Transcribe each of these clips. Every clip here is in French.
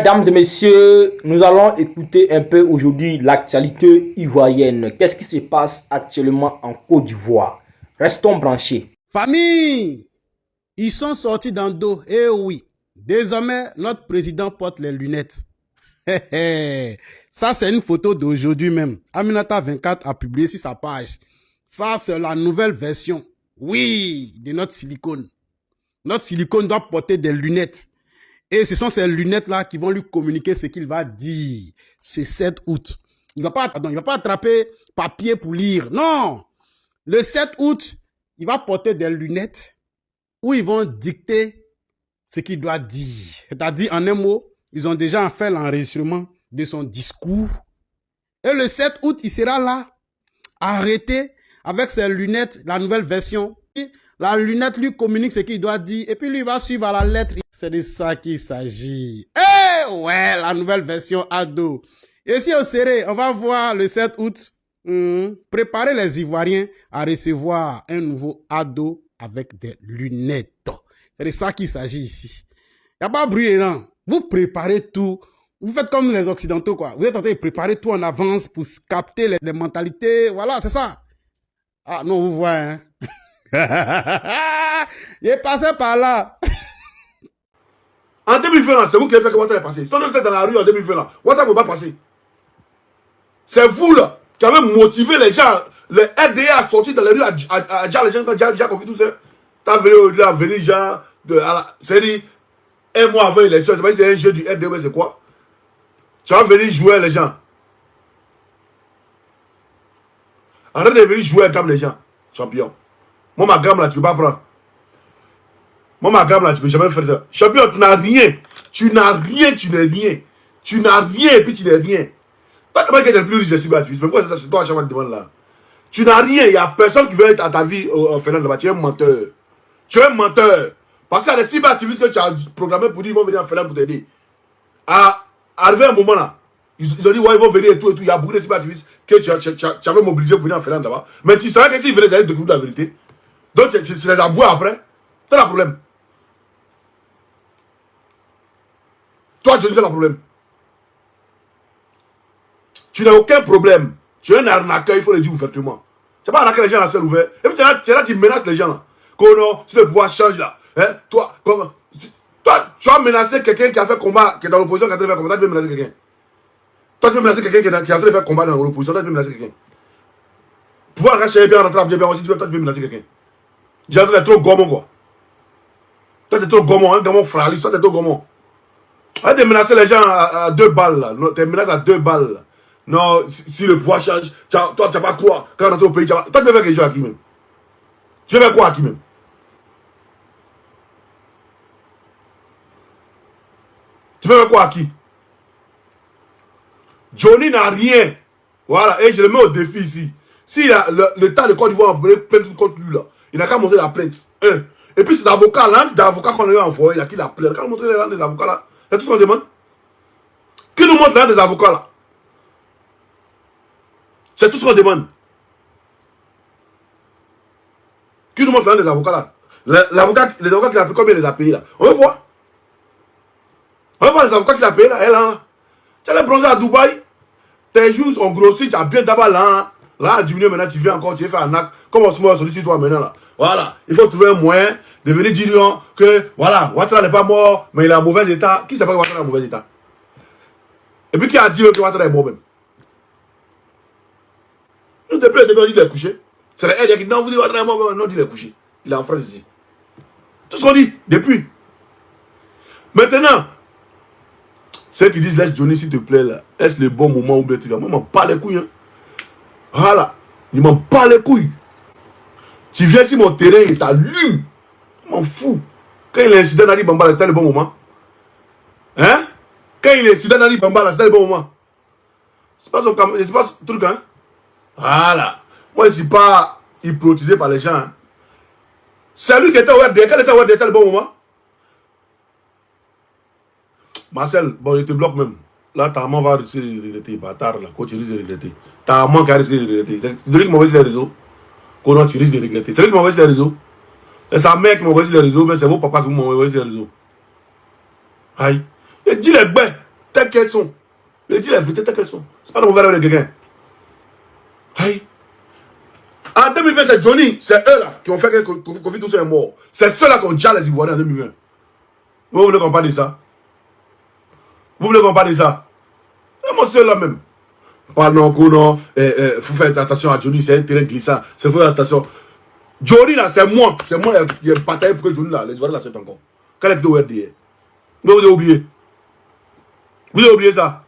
Mesdames et messieurs, nous allons écouter un peu aujourd'hui l'actualité ivoirienne. Qu'est-ce qui se passe actuellement en Côte d'Ivoire? Restons branchés. Famille, ils sont sortis dans le dos. Eh oui, désormais, notre président porte les lunettes. Ça, c'est une photo d'aujourd'hui même. Aminata 24 a publié sur sa page. Ça, c'est la nouvelle version. Oui, de notre silicone. Notre silicone doit porter des lunettes. Et ce sont ces lunettes-là qui vont lui communiquer ce qu'il va dire ce 7 août. Il va pas attraper papier pour lire. Non. Le 7 août, il va porter des lunettes où ils vont dicter ce qu'il doit dire. C'est-à-dire, en un mot, ils ont déjà fait l'enregistrement de son discours. Et le 7 août, il sera là, arrêté, avec ses lunettes, la nouvelle version. La lunette lui communique ce qu'il doit dire et puis lui va suivre à la lettre. C'est de ça qu'il s'agit. Eh ouais, la nouvelle version ado. Et si au serré, on va voir le 7 août, préparer les Ivoiriens à recevoir un nouveau ado avec des lunettes. C'est de ça qu'il s'agit ici. Il n'y a pas de bruit, non. Vous préparez tout. Vous faites comme les Occidentaux, quoi. Vous êtes en train de préparer tout en avance pour capter les mentalités. Voilà, c'est ça. Ah non, vous voyez, hein. Il est passé par là. En 2020, c'est vous qui avez fait que Ouattara est passé. Si on était dans la rue en 2020, Ouattara ne peut pas passer. C'est vous là qui avez motivé les gens, les RDA à sortir dans les rues à dire les gens quand Dia confie tout ça. T'as venu genre, c'est-à-dire, un mois avant l'élection, je sais pas si c'est un jeu du RDA, mais c'est quoi? Tu vas venir jouer les gens. Arrête de venir jouer comme les gens, champion. Moi, ma gamme là, tu ne peux pas prendre. Moi, ma gamme là, tu ne peux jamais faire ça. Champion, tu n'as rien. Tu n'as rien, tu n'es rien. Tu n'as rien et puis tu n'es rien. Toi, tu n'as pas été le plus riche de cyberactivisme. Mais pourquoi c'est toi à chaque fois que tu demandes là? Tu n'as rien. Il n'y a personne qui veut être à ta vie en Finlande là-bas. Tu es un menteur. Tu es un menteur. Parce qu'il y a des cyberactivistes que tu as programmé pour dire qu'ils vont venir en Finlande pour t'aider. Arrivé un moment là, ils ont dit ouais, ils vont venir et tout et tout. Il y a beaucoup de cyberactivistes que tu avais mobilisé pour venir en Finlande là-bas. Mais tu savais que s'ils venaient, ils allaient découvrir la vérité. Donc, tu les as boués après. C'est le problème. Toi, je dis le problème. Tu n'as aucun problème. Tu es un arnaqueur, il faut le dire ouvertement. Tu n'as pas arnaqué les gens à ciel ouvert. Et puis, tu es là, tu menaces les gens là. Que non, si le pouvoir change là. Hein? Toi, tu as menacé quelqu'un qui a fait combat, qui est dans l'opposition, qui a fait combat. Tu peux menacer quelqu'un. Toi, tu peux menacer quelqu'un qui est en train de faire combat dans l'opposition. Toi, tu peux menacer quelqu'un. Pouvoir racheter bien, rentrer bien aussi, toi, tu peux menacer quelqu'un. J'ai dit, t'es trop gommon, quoi. Toi, t'es trop gommon, hein, gommon fraliste, toi, t'es trop gommon. Arrête de menacer les gens à 2 balles, là. T'es menacé à 2 balles, là. Non, si le pouvoir change, toi, tu n'as pas quoi. Quand tu rentres au pays, toi, tu peux faire quelque chose à qui même? Tu peux faire quoi à qui même? Tu peux faire quoi à qui? Johnny n'a rien. Voilà, et je le mets au défi ici. Si l'État de Côte d'Ivoire a envoyé plainte contre lui, là, il n'a qu'à montrer la plainte. Et puis ces avocats, là, d'avocats qu'on a envoyé, il a qui la plainte. Il n'a qu'à montrer les rangs des avocats là. C'est tout ce qu'on demande. Qui nous montre les rangs des avocats là? C'est tout ce qu'on demande. Qui nous montre les rangs des avocats là? Les avocats qu'il a pris, combien il les a payés là? On veut voir. On veut voir les avocats qu'il a payés là. Elle là. Tu as les bronzés à Dubaï. Tes jours sont grossis, tu as bien d'abord là. Là, à diminuer maintenant, tu viens encore, tu fais un acte. Comme on se met sur toi maintenant là. Voilà. Il faut trouver un moyen de venir dire que, voilà, Ouattara n'est pas mort, mais il est en mauvais état. Qui sait pas que Ouattara est en mauvais état? Et puis qui a dit que Ouattara est mort même? Nous, depuis le début, on dit qu'il est couché. C'est la RDA qui dit non, vous dites Ouattara est mort, non, il est couché. Il est en France ici. Tout ce qu'on dit, depuis. Maintenant, ceux qui disent laisse Johnny s'il te plaît là, est-ce le bon moment ou bien tu vas? Moi, je m'en bats les couilles. Hein. Voilà. Il m'en bat les couilles. Tu viens sur mon terrain et t'allumes. Je m'en fous. Quand il y a un incident dans l'Ibamba, c'était le bon moment. Hein? Quand il y a un incident dans l'Ibamba, c'était le bon moment. C'est pas son truc, hein? Voilà. Moi, je ne suis pas hypnotisé par les gens. Hein. C'est lui qui était au RDA. Quand il était au RDA, c'était le bon moment. Marcel, bon, je te bloque même. Là, ta maman va risquer de regretter, bâtard, là, quand tu risques de regretter. Ta maman qui a risqué de regretter. C'est lui qui m'a envoyé sur les réseaux. Quand tu risques de regretter. C'est lui qui m'a envoyé sur les réseaux. C'est sa mère qui m'a envoyé sur les réseaux, mais c'est vos papas qui m'ont envoyé sur les réseaux. Aïe. Et dis les bêtes. telles qu'elles sont. Je dis la vérité telles qu'elles sont. C'est pas de mauvais avec quelqu'un. Aïe. En 2020, c'est Johnny, c'est eux là qui ont fait que Covid tout est mort. C'est ceux-là qui ont déjà les Ivoiriens en 2020. Vous voulez qu'on parle de ça? Vous voulez qu'on parle de ça? C'est mon seul là même. Pas non, non, faut faire attention à Johnny, c'est un terrain glissant. C'est faut faire attention. Johnny là, c'est moi. C'est moi qui ai bataillé pour que Johnny là, les Ivoiriens là, c'est encore. Quel est le word d'hier? Non, vous avez oublié. Vous avez oublié ça.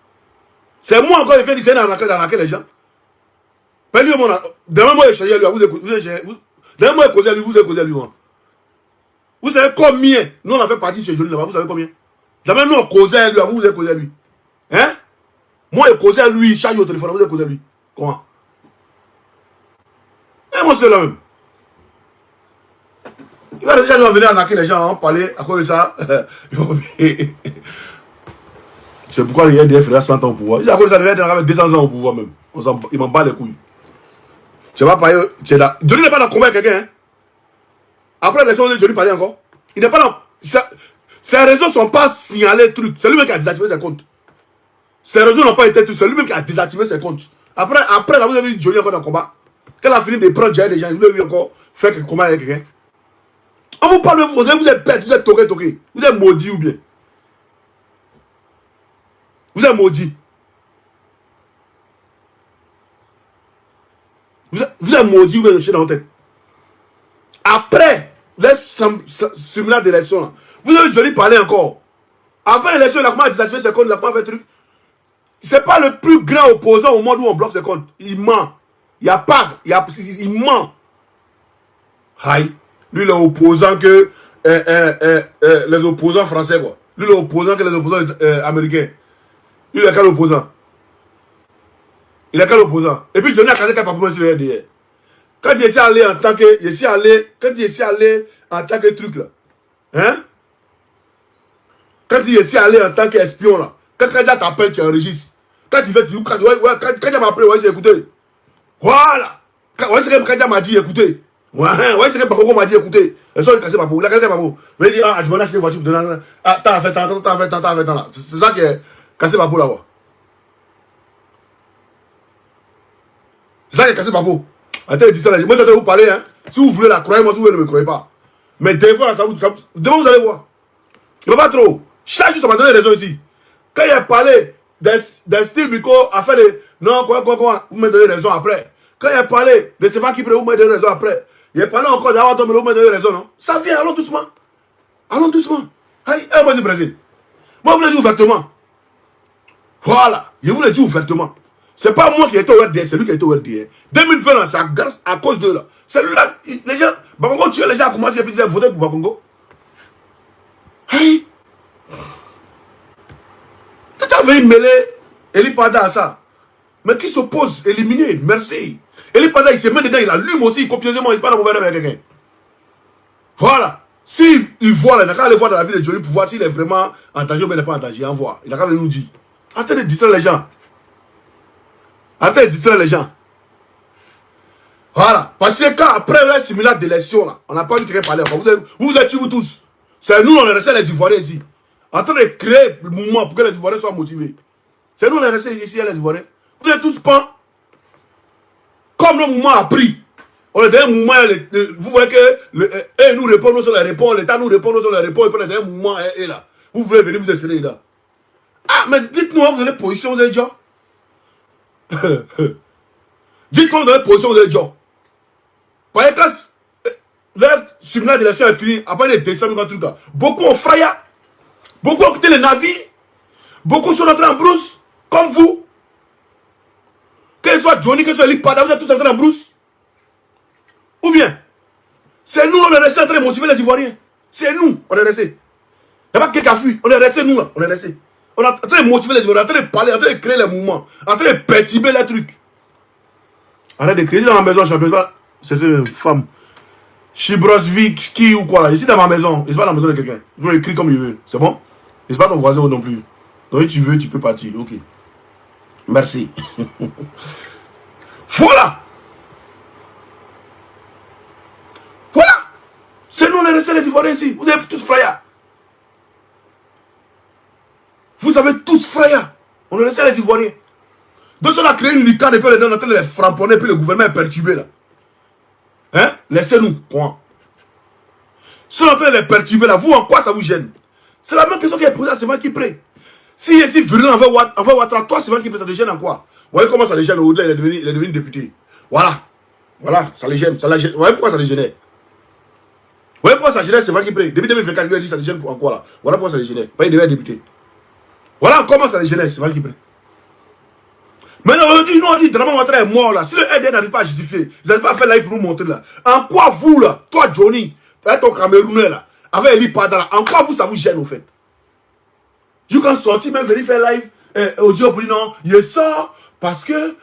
C'est moi encore qui fais des d'arnaquer les gens. Mais lui, demain moi, j'ai changé lui, demain moi, j'ai causé lui, vous avez causé lui. Vous savez combien? Nous, on a fait partie de ce Johnny là, vous savez combien? Demain nous, on causait lui, vous avez causé lui. Hein? Moi, j'ai causé lui, charge au téléphone, vous avez causé lui. Comment? Et moi, c'est là même. Il va déjà venir arnaquer les gens, parler à cause de ça. C'est pourquoi il y a des frères 100 ans au pouvoir. C'est à cause de ça, il y a 200 ans au pouvoir même. Il m'en bat les couilles. Tu vas pas c'est là. Johnny n'est pas dans le combat avec quelqu'un. Hein? Après l'élection de Johnny parlait encore. Il n'est pas dans. Ses réseaux ne sont pas signalés trucs. C'est lui-même qui a désactivé ses comptes. Ses réseaux n'ont pas été trucs. C'est lui-même qui a désactivé ses comptes. Après là, vous avez vu Johnny encore dans le combat. Quand il a fini de prendre des gens, vous avez vu encore faire un combat avec quelqu'un. On vous parle de vous, vous êtes bête, vous êtes toqué. Vous êtes maudit ou bien. Vous êtes maudit. Vous êtes maudit ou bien le chien dans votre tête. Après les simulacres d'élection, vous avez Johnny parler encore. Avant l'élection, il a comment désactiver ses comptes, il a pas fait truc. C'est pas le plus grand opposant au monde où on bloque ses comptes. Il ment. Il n'y a pas. Il ment. Aïe. Lui, il est opposant que les opposants français, quoi. Lui, il est opposant que les opposants américains. Lui, il est quel opposant? Il est quel opposant? Et puis, Johnny a cassé quelqu'un pour sur le RDR. Quand il est allé en tant que. Quand il est allé en tant que truc, là. Hein? Quand il est allé en tant qu'espion, là. Quand Kadja t'appelle, tu enregistres. Quand il fait. Quand Kadja m'a appelé, ouais, c'est écouté. Voilà. Ouais, c'est que Kadja m'a dit, écoutez. Ouais, c'est que Bakoko m'a dit, écoutez. Et ça, il a cassé Bakoko. Il a cassé Bakoko. Mais il dit, ah, je vais acheter une voiture pour donner. Ah, t'as fait tant là. C'est ça qui est cassé Bakoko là-bas. C'est ça qui est cassé Bakoko. Attends, moi, ça doit vous parler, hein. Si vous voulez la croire, moi, si vous ne me croyez pas. Mais des fois, demain, vous allez voir. Il ne va pas trop. Chaque jour, ça m'a donné raison ici. Quand il a parlé d'un style Biko, à faire des. Non, quoi, vous me donnez raison après. Quand il a parlé de Stéphane Kipré, vous me donnez raison après. Il a parlé encore d'Awa Tombe, vous me donnez raison, non? Ça vient, allons doucement. Allons doucement. Aïe, moi, je Brésil. Moi, je vous le dis ouvertement. Voilà. Je vous le dis ouvertement. C'est pas moi qui ai été au RDR, c'est lui qui a été au RDR. 2020, c'est grâce à cause de là. Celui-là, les gens, Bakongo, tu as les gens commencé à dire voter pour Bakongo. Hey! Tu as venu mêler Eli Pada à ça. Mais qui s'oppose, éliminé, merci. Eli Pada, il se met dedans, il allume aussi, copieusement, il se passe dans mauvais avec quelqu'un. Voilà. S'il voit, il n'a qu'à aller voir dans la vie de Johnny pour voir s'il est vraiment en danger ou bien il n'est pas en danger. Il envoie. Il n'a qu'à nous dire. Arrêtez de distraire les gens. Arrêtez de distraire les gens. Voilà. Parce que quand après le simulacre d'élection, on n'a pas vu quelqu'un parler encore. Vous êtes vous tous. C'est nous, on est restés les Ivoiriens ici. En train de créer le mouvement pour que les Ivoiriens soient motivés. C'est nous, on est restés ici, les Ivoiriens. Vous êtes tous pas. Comme le mouvement a pris. On est dans un mouvement, vous voyez que nous répondons sur les réponses, l'État nous répond sur les réponses, et puis on est dans un mouvement est là. Vous voulez venir vous essayer là. Ah, mais dites-nous, vous avez position, vous êtes déjà. Dites-nous, vous avez position, vous êtes déjà. Voyez, quand leur simulacre d'élection est fini, après les décembre, tout ça, beaucoup ont failli. Beaucoup ont quitté les navires. Beaucoup sont entrés en brousse, comme vous. Que ce soit Johnny, que ce soit Eli Pada, vous êtes tous entrés en brousse. Ou bien, c'est nous, on est restés en train de motiver les Ivoiriens. C'est nous, on est restés. Il n'y a pas quelqu'un qui a fui. On est restés, nous, là. On est restés. On est en train de motiver les Ivoiriens, en train de parler, en train de créer les mouvements, en train de perturber les trucs. Arrête de créer dans ma maison, champion. C'est une femme. Chibrosvik, qui ou quoi là. Ici dans ma maison. Il n'est pas dans la maison de quelqu'un. Je dois écrire comme il veut. C'est bon? Il n'est pas ton voisin non plus. Donc si tu veux, tu peux partir. Ok. Merci. Voilà. Voilà. C'est nous, on est restés les Ivoiriens ici. Vous êtes tous frayas. Vous nous avez tous frayés. On a laissé les Ivoiriens. Donc on a créé une licade et puis on est en train de les framponner, puis le gouvernement est perturbé là. Hein? Laissez-nous, point. Si on est en train de les perturber là, vous en quoi ça vous gêne? C'est la même question qui est posée à Sévan Kipré. Si il est virulent envers Ouattara, toi Sévan Kipré, ça te gêne en quoi? Vous voyez comment ça les gêne au-delà, il est devenu député. Voilà. Voilà, ça les gêne. Vous voyez pourquoi ça les gênait? Vous voyez pourquoi ça gênait Sévan Kipré? Depuis 2024, il lui a dit ça les gêne en quoi là? Voilà pourquoi ça les gênait. Il devait être député. Voilà comment ça les gênait Sévan Kipré. Maintenant, aujourd'hui, nous on dit Draman Ouattara est mort là. Si le RDN n'arrive pas à justifier, ils n'arrivent pas à faire live pour nous montrer là. En quoi vous là, toi Johnny, ton Camerounais là, avec Eli Padala, en quoi vous ça vous gêne au fait? Je quand sorti même venir faire live audio pour dire non, il sort parce que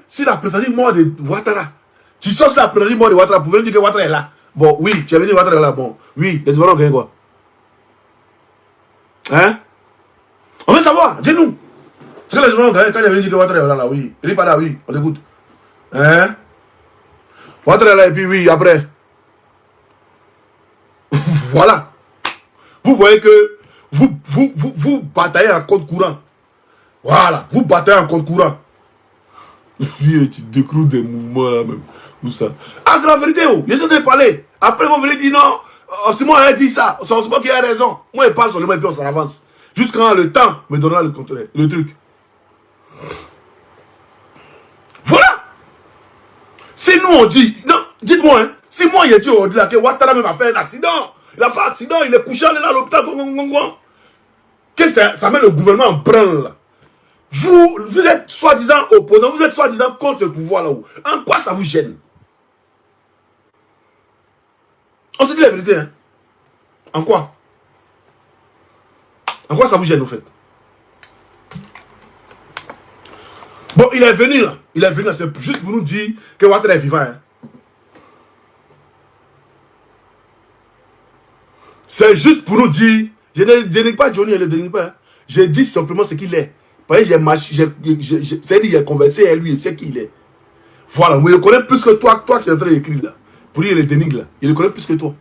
si la prétendue mort de Ouattara, tu sors sur la prétendue mort de Ouattara pour venir dire que Ouattara est là. Bon, oui, tu as venu Ouattara est là, bon, oui, les Ivoiriens ont gagné quoi? Hein? On veut savoir, dis-nous. C'est que les gens ont gagné quand il est venu dire que Ouattara est là, oui. Eli Padala, oui, on écoute. Hein? Ouattara est là et puis oui, après. Voilà. Vous voyez que vous bataillez en compte courant. Voilà. Vous bataillez en compte courant. Tu décroutes des mouvements là même. Tout ça. Ah, c'est la vérité. Oh. J'essaie de parler. Après, vous venez dire non. C'est moi qui ai dit ça. C'est moi qui ai raison. Moi, je parle sur le même et puis on s'en avance. Jusqu'à le temps me donnera le truc. Voilà. Si nous on dit. Non, dites-moi, hein. Si moi, il dit au-delà que Ouattara même a fait un accident. Il a fait un accident, il est couché, il est là à l'hôpital. Que ça met le gouvernement en branle. Vous êtes soi-disant opposant, vous êtes soi-disant contre ce pouvoir là-haut. En quoi ça vous gêne? On se dit la vérité, hein? En quoi? En quoi ça vous gêne au fait? Bon, il est venu là. Il est venu là, c'est juste pour nous dire que Ouattara est vivant, hein? C'est juste pour nous dire, je ne dénigre pas Johnny, je ne le dénigre pas. Hein. Je dis simplement ce qu'il est. Vous voyez, c'est-à-dire il est conversé et lui, il sait qui il est. Voilà, mais il le connaît plus que toi qui es en train d'écrire là. Pour dire il le dénigre là. Il le connaît plus que toi.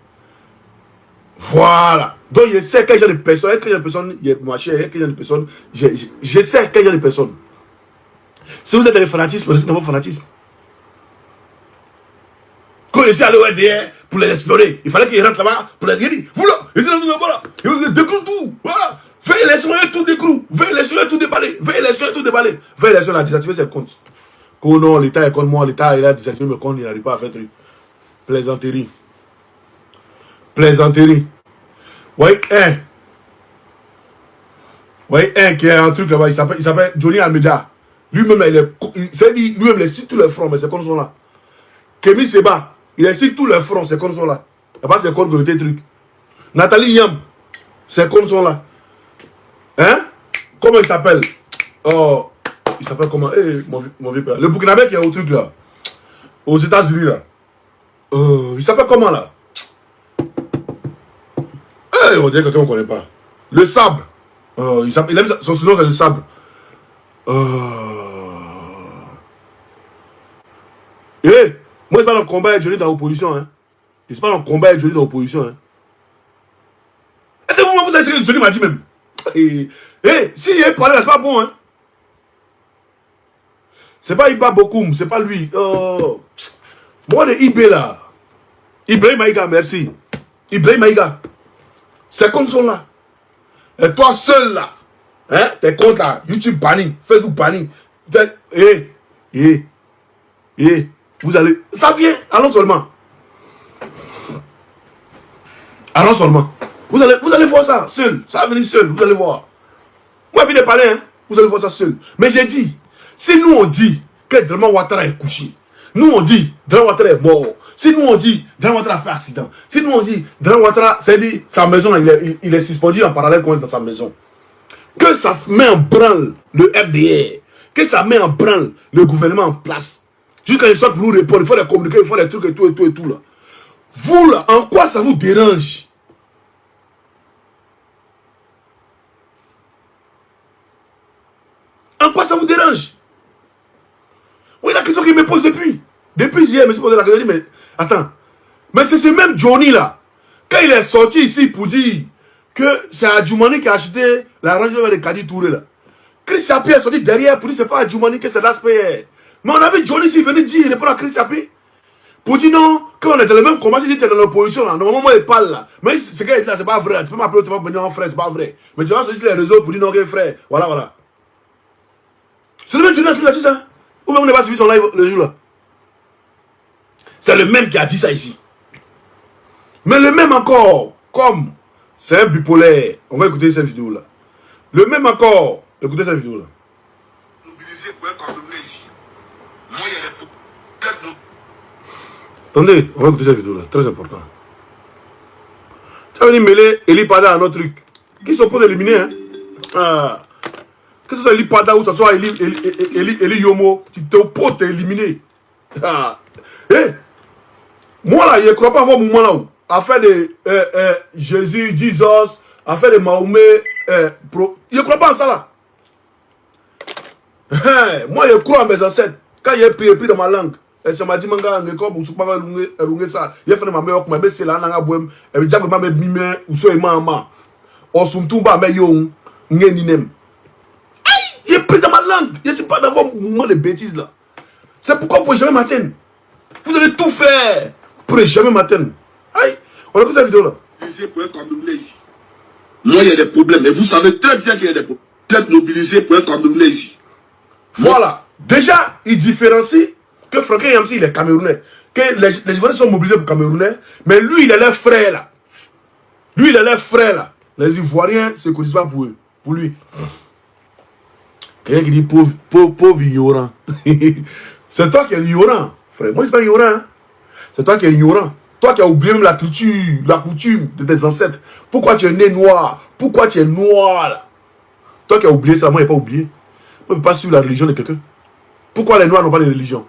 Voilà. Donc il sait quel genre de personne, il est marché, quel genre de personne. Je sais quel genre de personne. Si vous êtes dans le fanatisme, restez dans votre fanatisme. Quand il s'est allé au RDR pour les explorer, il fallait qu'il rentre là-bas pour les dire, vous là, là-bas, il décroule tout, voilà. Veuillez les tout décroule, veuillez les tout déballer, veuillez les tout déballer. Veuillez les désactiver ses comptes. Oh non, l'État est contre moi, l'État il a désactivé mes comptes, il n'arrive pas à faire truc. Plaisanterie. Plaisanterie. Oui, un qui est un truc là-bas, il s'appelle Johnny Almeida. Lui-même, lui-même, il est sur tous les fronts, mais ces comptes sont là. Kémy Seba. Il est sur tous les fronts, ces cons sont là. Il n'y a pas ces cons qui ont été trucs. Nathalie Yam, ces cons sont là. Hein? Comment il s'appelle? Oh, il s'appelle comment? Mon vieux père. Le Burkinabé qui est au truc là. Aux États-Unis là. Il s'appelle comment là? On dirait quelqu'un qu'on ne connaît pas. Le Sabre. Il aime son surnom c'est le Sabre. Moi, je suis pas dans le combat avec Johnny dans l'opposition. Hein. Je suis pas dans le combat avec Johnny dans l'opposition. Hein. Est-ce que vous savez ce que Johnny m'a dit même? S'il est parlé là, c'est pas bon. Hein. C'est pas Iba Bokoum, c'est pas lui. Moi, le IB là. Ibrahim Maïga, merci. Ibrahim Maïga. Ces comptes sont là. Et toi seul là. Hein, tes comptes là. YouTube banni, Facebook banni. Vous allez. Ça vient. Allons seulement. Allons seulement. Vous allez voir ça seul. Ça va venir seul. Vous allez voir. Moi, je viens de parler. Hein. Vous allez voir ça seul. Mais j'ai dit. Si nous on dit que Draman Ouattara est couché. Nous on dit Draman Ouattara est mort. Si nous on dit Draman Ouattara a fait accident. Si nous on dit Draman Ouattara, c'est-à-dire sa maison, il est suspendu en parallèle quand il est dans sa maison. Que ça met en branle le FDR. Que ça met en branle le gouvernement en place. Jusqu'à une sorte pour nous répondre, il faut les communiquer, il faut les trucs et tout là. Vous là, en quoi ça vous dérange? En quoi ça vous dérange? Oui, la question qu'il me pose depuis. Depuis hier, je me suis posé la question, mais attends. Mais c'est ce même Johnny là. Quand il est sorti ici pour dire que c'est Adjoumani qui a acheté la Range Rover de Kadi Touré là. Chris Chapi est sorti derrière pour dire c'est pas Adjoumani que c'est l'aspect. Mais on avait Johnny qui venait dire, il répond à Chris Chapi. Pour dire non, quand on est dans le même combat, il dit que tu es dans l'opposition là. Normalement, moi, il parle là. Mais ce qu'il est là, c'est pas vrai. Tu peux m'appeler, tu vas venir en frère, c'est pas vrai. Mais tu vas sur les réseaux pour dire non, frère. Voilà, voilà. C'est le même Johnny qui a dit ça. Ou même on n'est pas suivi son live le jour là. C'est le même qui a dit ça ici. Mais le même encore, comme c'est un bipolaire. On va écouter cette vidéo là. Le même encore, écoutez cette vidéo là. Mobiliser pour être condamné ici. Moi, il y a des... Attendez, on va écouter cette vidéo là, très important. Tu as venu mêler Eli Pada à notre truc. Qui sont pour éliminer, hein? Ah. Que ce soit Eli Pada ou que ce soit Eli Yomo, qui te pour t'éliminer. Ah. Eh, moi là, je ne crois pas avoir un moment là où, à faire de Jésus, Jesus, à faire de Mahomet, je ne crois pas en ça là. Moi, je crois en mes ancêtres. Quand j'ai pris dans ma langue, et ça m'a dit, manga, comme vous savez, ça, j'ai fait ma meilleure, mais c'est là, nanga boem, et j'ai dit, mais mime, ou soit maman, on s'en tombe, mais yon, n'enem. Aïe, j'ai pris dans ma langue, je ne sais pas d'avoir un moment de bêtises là. C'est pourquoi vous ne pouvez jamais m'atteindre. Vous allez tout faire, vous ne pourrez jamais m'atteindre. Aïe, on a vu cette vidéo là. Moi, il y a des problèmes, et vous savez très bien qu'il y a des problèmes. Vous êtes mobilisé pour être condamné ici. Voilà, déjà, il différencie que Franklin Yamsi, il est Camerounais. Que les Ivoiriens sont mobilisés pour Camerounais, mais lui, il est leur frère là. Lui, il est leur frère là. Les Ivoiriens ne se connaissent pas pour eux, pour lui. Quelqu'un qui dit pauvre ignorant. C'est toi qui es ignorant, frère. Moi, je ne suis pas ignorant. Hein? C'est toi qui es ignorant. Toi qui as oublié même la coutume de tes ancêtres. Pourquoi tu es né noir? Pourquoi tu es noir là? Toi qui as oublié ça, moi, je n'ai pas oublié. Moi, je ne peux pas suivre la religion de quelqu'un. Pourquoi les noirs n'ont pas de religion?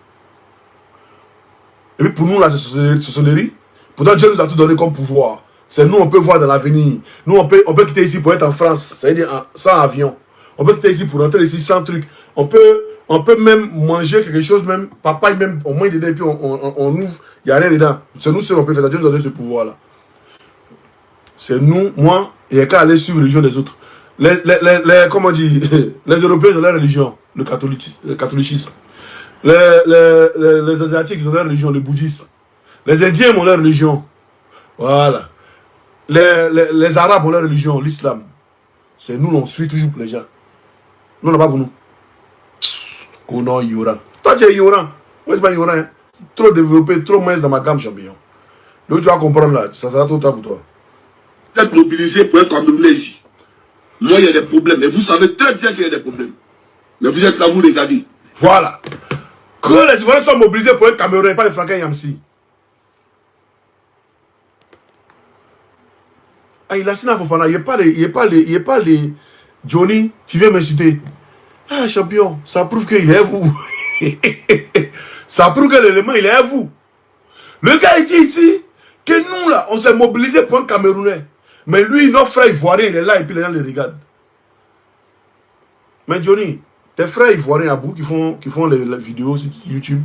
Et puis pour nous, là, c'est sorcellerie. Pourtant, Dieu nous a tout donné comme pouvoir. C'est nous, on peut voir dans l'avenir. Nous, on peut quitter ici pour être en France, c'est-à-dire sans avion. On peut quitter ici pour rentrer ici sans truc. On peut même manger quelque chose, même, papa, même, on mange dedans et puis on ouvre, il n'y a rien dedans. C'est nous seuls, on peut faire. Dieu nous a donné ce pouvoir-là. C'est nous, moi, il n'y a qu'à aller suivre la religion des autres. Comment on dit, les Européens ont leur religion, le catholicisme. Les Asiatiques ont leur religion, le bouddhisme. Les Indiens ont leur religion. Voilà. Les Arabes ont leur religion, l'islam. C'est nous, on suit toujours pour les gens. Nous, on n'a pas pour nous. Oh non, ignorant. Toi, tu es ignorant. Moi, c'est pas ignorant. Hein? Trop développé, trop mince dans ma gamme, champion. Donc, tu vas comprendre là. Ça sera trop tard pour toi. Vous êtes mobilisé pour être condamné ici. Moi, il y a des problèmes. Et vous savez très bien qu'il y a des problèmes. Mais vous êtes là, vous regardez. Voilà. Que les Ivoiriens sont mobilisés pour être Camerounais, pas les Franklin Yamsi. Ah, il a signé à Fofana. Il n'est pas les Johnny, tu viens m'insulter. Ah, champion, ça prouve qu'il est à vous. Ça prouve que l'élément, il est à vous. Le gars, il dit ici que nous, là, on s'est mobilisés pour un Camerounais. Mais lui, notre frère ivoirien, il est là et puis les gens le regardent. Mais Johnny, tes frères ivoiriens, il y a beaucoup qui font les vidéos sur YouTube.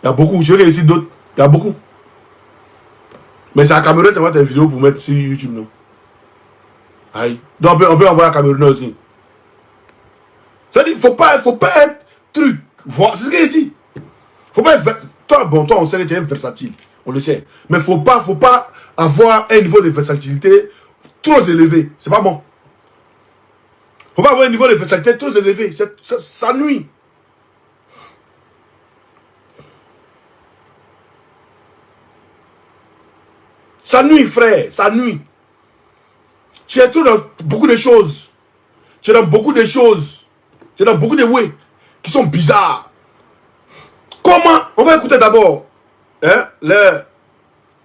Il y a beaucoup. Tu veux ici d'autres? Il y a beaucoup. Mais c'est à Cameroun, tu vois tes vidéos pour mettre sur YouTube, non? Aïe. Donc on peut envoyer à Cameroun aussi. C'est-à-dire, il ne faut pas être truc. C'est ce qu'il dit. Faut pas être... Toi, on sait que tu es versatile. On le sait. Mais faut pas avoir un niveau de versatilité trop élevé. C'est pas bon. Faut pas avoir un niveau de versatilité trop élevé. Ça nuit. Ça nuit, frère. Ça nuit. Tu es tout dans beaucoup de choses. Tu es dans beaucoup de choses. Tu es dans beaucoup de ways qui sont bizarres. Comment? On va écouter d'abord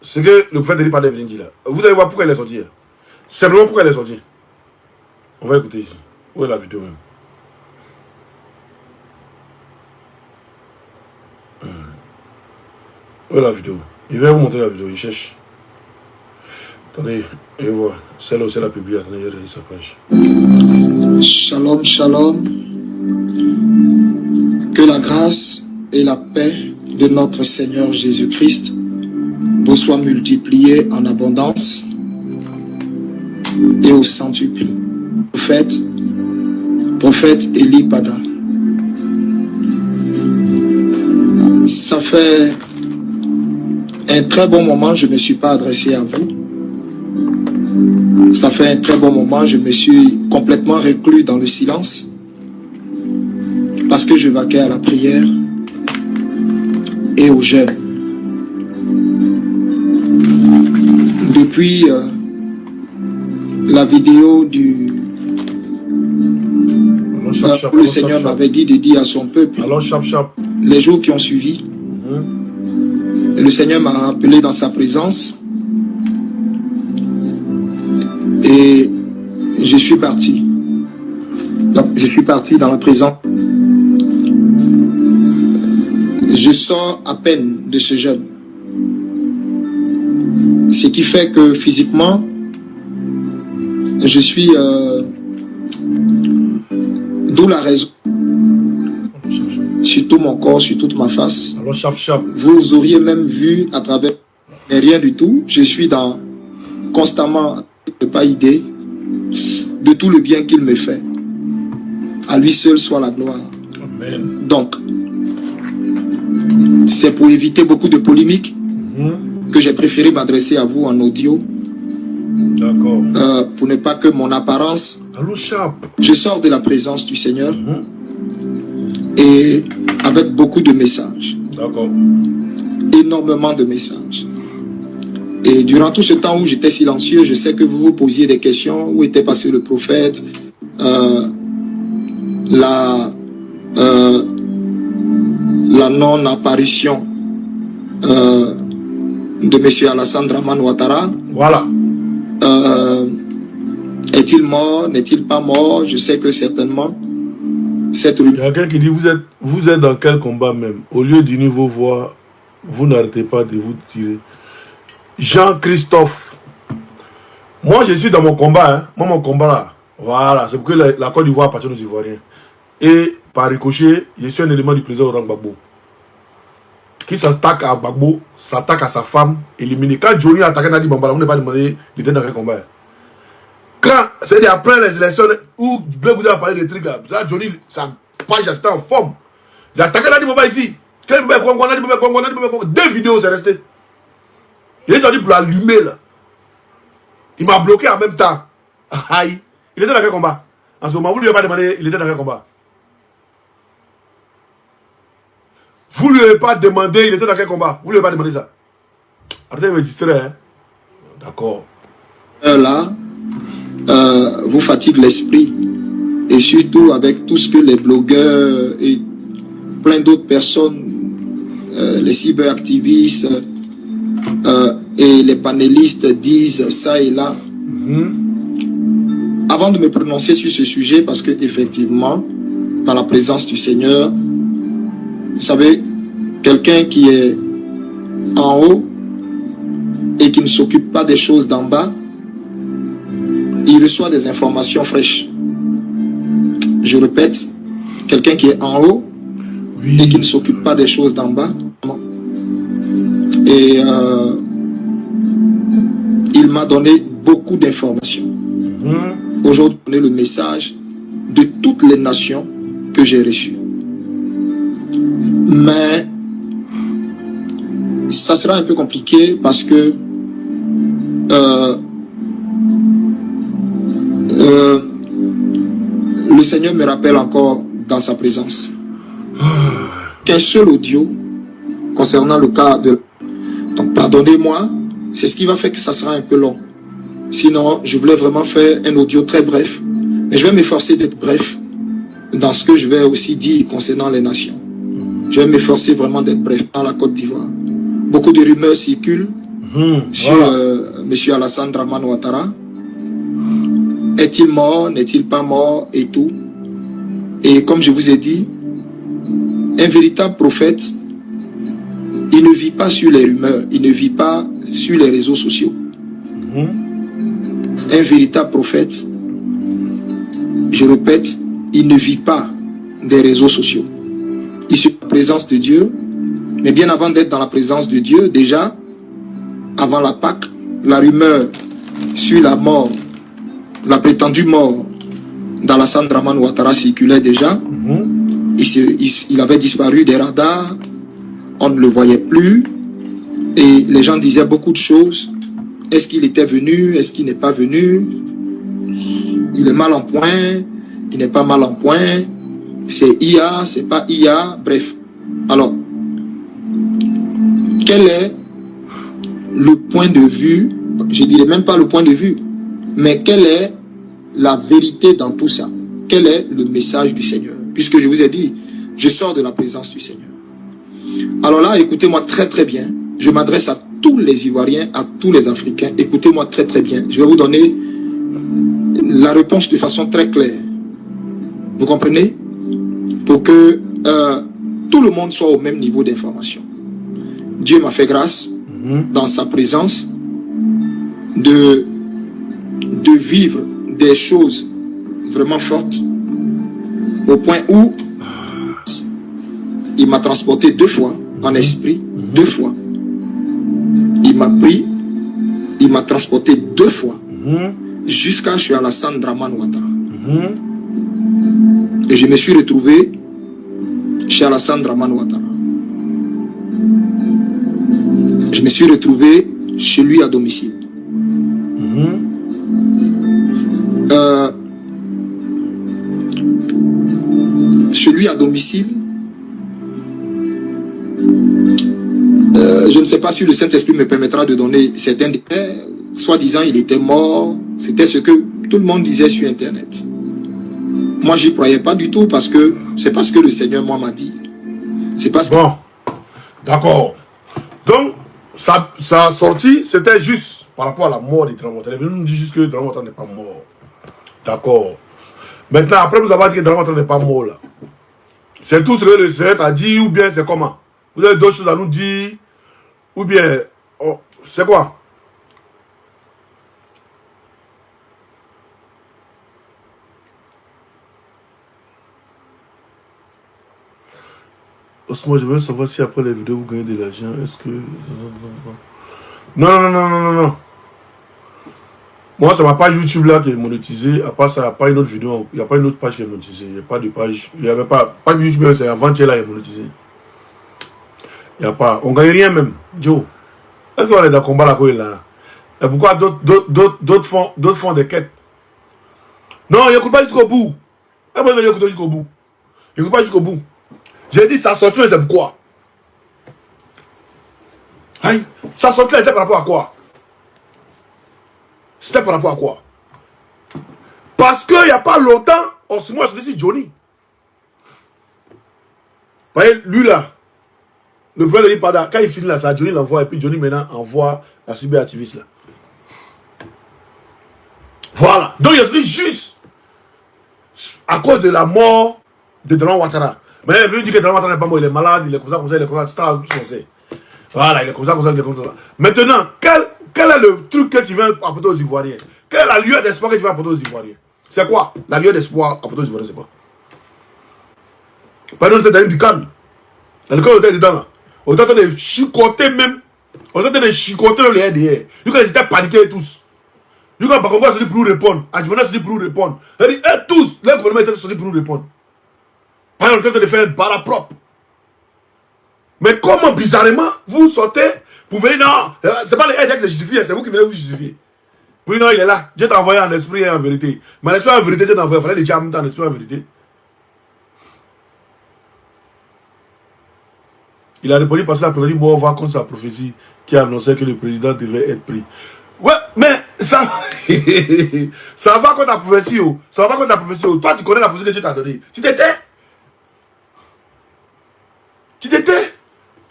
ce que le prophète Eli Pada vient de dire là. Vous allez voir pourquoi il est sorti. Simplement pourquoi il est sorti. On va écouter ici. Où est la vidéo même? Où est la vidéo? Il vient vous montrer la vidéo. Il cherche. Attendez, et voilà. Celle-là aussi, elle a publié. Attendez, il y a sa page. Shalom, shalom. Que la grâce et la paix de notre Seigneur Jésus-Christ vous soient multipliées en abondance. et au centuple. Prophète Eli Pada. Ça fait un très bon moment, je ne me suis pas adressé à vous. Ça fait un très bon moment, je me suis complètement reclus dans le silence parce que je vaquais à la prière et au jeûne. Depuis la vidéo où le Seigneur m'avait dit de dire à son peuple, les jours qui ont suivi, le Seigneur m'a rappelé dans sa présence et je suis parti. Donc, je suis parti dans la présence. Je sors à peine de ce jeûne. Ce qui fait que physiquement, je suis... d'où la raison. Sur tout mon corps, sur toute ma face. Vous auriez même vu à travers... Mais rien du tout. Je suis constamment, pas idée, de tout le bien qu'il me fait. À lui seul soit la gloire. Amen. Donc, c'est pour éviter beaucoup de polémiques que j'ai préféré m'adresser à vous en audio. D'accord. Pour ne pas que mon apparence... Je sors de la présence du Seigneur et avec beaucoup de messages. D'accord. Énormément de messages. Et durant tout ce temps où j'étais silencieux, je sais que vous vous posiez des questions. Où était passé le prophète? La non-apparition de M. Alassane Dramane Ouattara. Voilà. Est-il mort? N'est-il pas mort? Je sais que certainement cette... Il y a quelqu'un qui dit vous êtes dans quel combat même? Au lieu d'unir vos voix, vous n'arrêtez pas de vous tirer. Jean-Christophe. Moi, je suis dans mon combat. Hein. Moi, mon combat là. Voilà. C'est pour que la Côte d'Ivoire appartient aux Ivoiriens. Et par ricochet, je suis un élément du président Laurent Gbagbo. Qui s'attaque à Gbagbo, s'attaque à sa femme, éliminé. Quand Johnny a attaqué Nadi Bambala, on n'est pas demandé, il était dans quel combat. Quand, c'est après les élections où Blé Bouddha a parlé des trucs là, Johnny, sa page était en forme. Il a attaqué Nadi Bambala ici. Deux vidéos, c'est resté. Il est sorti pour l'allumer là. Il m'a bloqué en même temps. Aïe. Il était dans quel combat? En ce moment, vous ne lui avez pas demandé, il était dans quel combat? Vous ne lui avez pas demandé, il était dans quel combat? Vous ne lui avez pas demandé ça? Arrêtez de me distraire. Hein? D'accord. Là, vous fatigue l'esprit. Et surtout avec tout ce que les blogueurs et plein d'autres personnes, les cyberactivistes et les panélistes disent ça et là. Avant de me prononcer sur ce sujet, parce que effectivement, dans la présence du Seigneur, vous savez, quelqu'un qui est en haut et qui ne s'occupe pas des choses d'en bas, il reçoit des informations fraîches. Je répète, quelqu'un qui est en haut et qui ne s'occupe pas des choses d'en bas, et il m'a donné beaucoup d'informations. Aujourd'hui, on est le message de toutes les nations que j'ai reçues. Mais ça sera un peu compliqué parce que le Seigneur me rappelle encore dans sa présence qu'un seul audio concernant le cas de... Donc pardonnez-moi, c'est ce qui va faire que ça sera un peu long. Sinon, je voulais vraiment faire un audio très bref. Mais je vais m'efforcer d'être bref dans ce que je vais aussi dire concernant les nations. Je vais m'efforcer vraiment d'être bref dans la Côte d'Ivoire. Beaucoup de rumeurs circulent sur M. Alassane Dramane Ouattara. Est-il mort? N'est-il pas mort? Et tout. Et comme je vous ai dit, un véritable prophète, il ne vit pas sur les rumeurs, il ne vit pas sur les réseaux sociaux. Un véritable prophète, je répète, il ne vit pas des réseaux sociaux. Il est dans la présence de Dieu, mais bien avant d'être dans la présence de Dieu, déjà, avant la Pâque, la rumeur sur la mort la prétendue mort d'Alassane Dramane Ouattara circulait déjà. Il avait disparu des radars, on ne le voyait plus, et les gens disaient beaucoup de choses. Est-ce qu'il était venu? Est-ce qu'il n'est pas venu? Il est mal en point, il n'est pas mal en point, c'est IA, c'est pas IA, bref. Alors, quel est le point de vue, je dirais même pas le point de vue, mais quelle est la vérité dans tout ça? Quel est le message du Seigneur? Puisque je vous ai dit, je sors de la présence du Seigneur. Alors là, écoutez-moi très très bien. Je m'adresse à tous les Ivoiriens, à tous les Africains. Écoutez-moi très très bien. Je vais vous donner la réponse de façon très claire. Vous comprenez? Pour que tout le monde soit au même niveau d'information. Dieu m'a fait grâce, dans sa présence, de vivre des choses vraiment fortes, au point où il m'a transporté 2 fois en esprit, 2 fois. Il m'a pris, il m'a transporté 2 fois jusqu'à chez Alassane Dramane Ouattara. Et je me suis retrouvé chez Alassane Dramane Ouattara. Je me suis retrouvé chez lui à domicile. Chez lui à domicile, je ne sais pas si le Saint-Esprit me permettra de donner certains détails. Soi-disant, il était mort. C'était ce que tout le monde disait sur Internet. Moi, j'y croyais pas du tout parce que c'est pas ce que le Seigneur moi m'a dit. C'est pas ce Bon, d'accord. Donc, sa sortie, c'était juste par rapport à la mort de Dramane Ouattara. Il est venu nous dire juste que Dramane Ouattara n'est pas mort. D'accord. Maintenant, après vous avoir dit que Dramane Ouattara n'est pas mort, là. C'est tout ce que le Seigneur a dit ou bien c'est comment? Vous avez d'autres choses à nous dire ou bien c'est quoi? Moi, je veux savoir si après les vidéos vous gagnez de l'argent. Est-ce que... Non. Moi, c'est ma page YouTube là qui est monétisée. À part ça, il n'y a pas une autre vidéo. Il n'y a pas une autre page qui est monétisée. Il n'y a pas de page. Il n'y avait pas. Pas de YouTube, c'est avant-hier là qui est monétisé. Il n'y a pas. On ne gagne rien même. Joe. Est-ce qu'on est dans le combat là, là? Et pourquoi d'autres font des quêtes? Non, il n'écoute pas jusqu'au bout. Il n'écoute pas jusqu'au bout. Il n'écoute pas jusqu'au bout. J'ai dit ça sortit, mais c'est pourquoi? Aïe, ça sortit là, c'était par rapport à quoi? C'était par rapport à quoi? Parce qu'il n'y a pas longtemps, on se dit ici Johnny. Vous voyez, lui là, le frère de l'Ipada, quand il finit là, ça Johnny l'envoie, et puis Johnny maintenant envoie la cyberactiviste là. Voilà. Donc il a dit juste à cause de la mort de Dramane Ouattara. Mais il est venu dire que Dramane Ouattara n'est pas mort, il est malade, il est comme ça, il est comme ça, c'est voilà, il est comme ça, il est comme ça. Maintenant, quel est le truc que tu viens apporter aux Ivoiriens? Quelle est la lueur d'espoir que tu vas apporter aux Ivoiriens? C'est quoi? La lueur d'espoir apporter aux Ivoiriens, c'est quoi? Par exemple, on était dans du calme. Dans le cas où on était dedans là. On était en train de chicoter même. On était en train de chicoter les RDR. Ils étaient paniqués tous. Ils ont Bakongo se dit pour nous répondre. Adjuvana se dit pour nous répondre. Et tous, les gouvernements étaient sortis pour nous répondre. Par exemple, on était en train de faire un bara propre. Mais comment bizarrement vous sortez pour venir, non, c'est pas les RDR qui les justifient, c'est vous qui venez vous justifier. Oui, non, il est là. Dieu t'a envoyé en esprit et en vérité. Mais l'esprit en vérité, Dieu t'a envoyé. Il fallait déjà en même temps en esprit en vérité. Il a répondu parce que la prophétie mort va contre sa prophétie qui annonçait que le président devait être pris. Ouais, mais ça, ça va contre la prophétie. Ça va contre la prophétie. Toi, tu connais la prophétie que Dieu t'a donnée. Tu t'étais.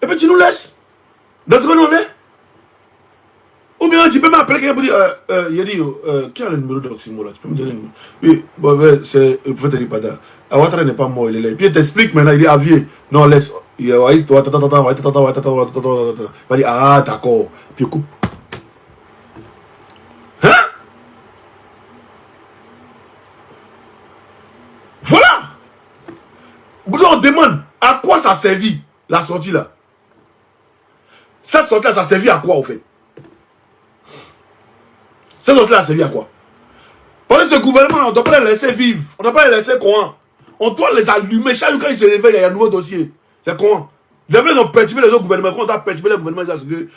Et puis tu nous laisses. Dans ce qu'on en est. Ou bien tu peux m'appeler quelqu'un pour dire, il a dit, qui a le numéro d'Oximo là? Tu peux me donner le numéro? Oui, bon, c'est le prophète Elipada. Ouattara n'est pas mort, il est là. Et puis il t'explique maintenant, il dit, aviez. Non, laisse. Il va dire, ah, d'accord. Puis il coupe. Hein? Voilà! On demande à quoi ça servit la sortie là? Cette sortie là, ça servit à quoi au fait? Cette sortie là, ça servit à quoi? Parce que ce gouvernement, on ne doit pas les laisser vivre. On ne doit pas les laisser comment. On doit les allumer. Chaque fois qu'ils se réveillent, il y a un nouveau dossier. C'est comment. Les gens ont perturbé les autres gouvernements. Quand on a perturbé les gouvernements,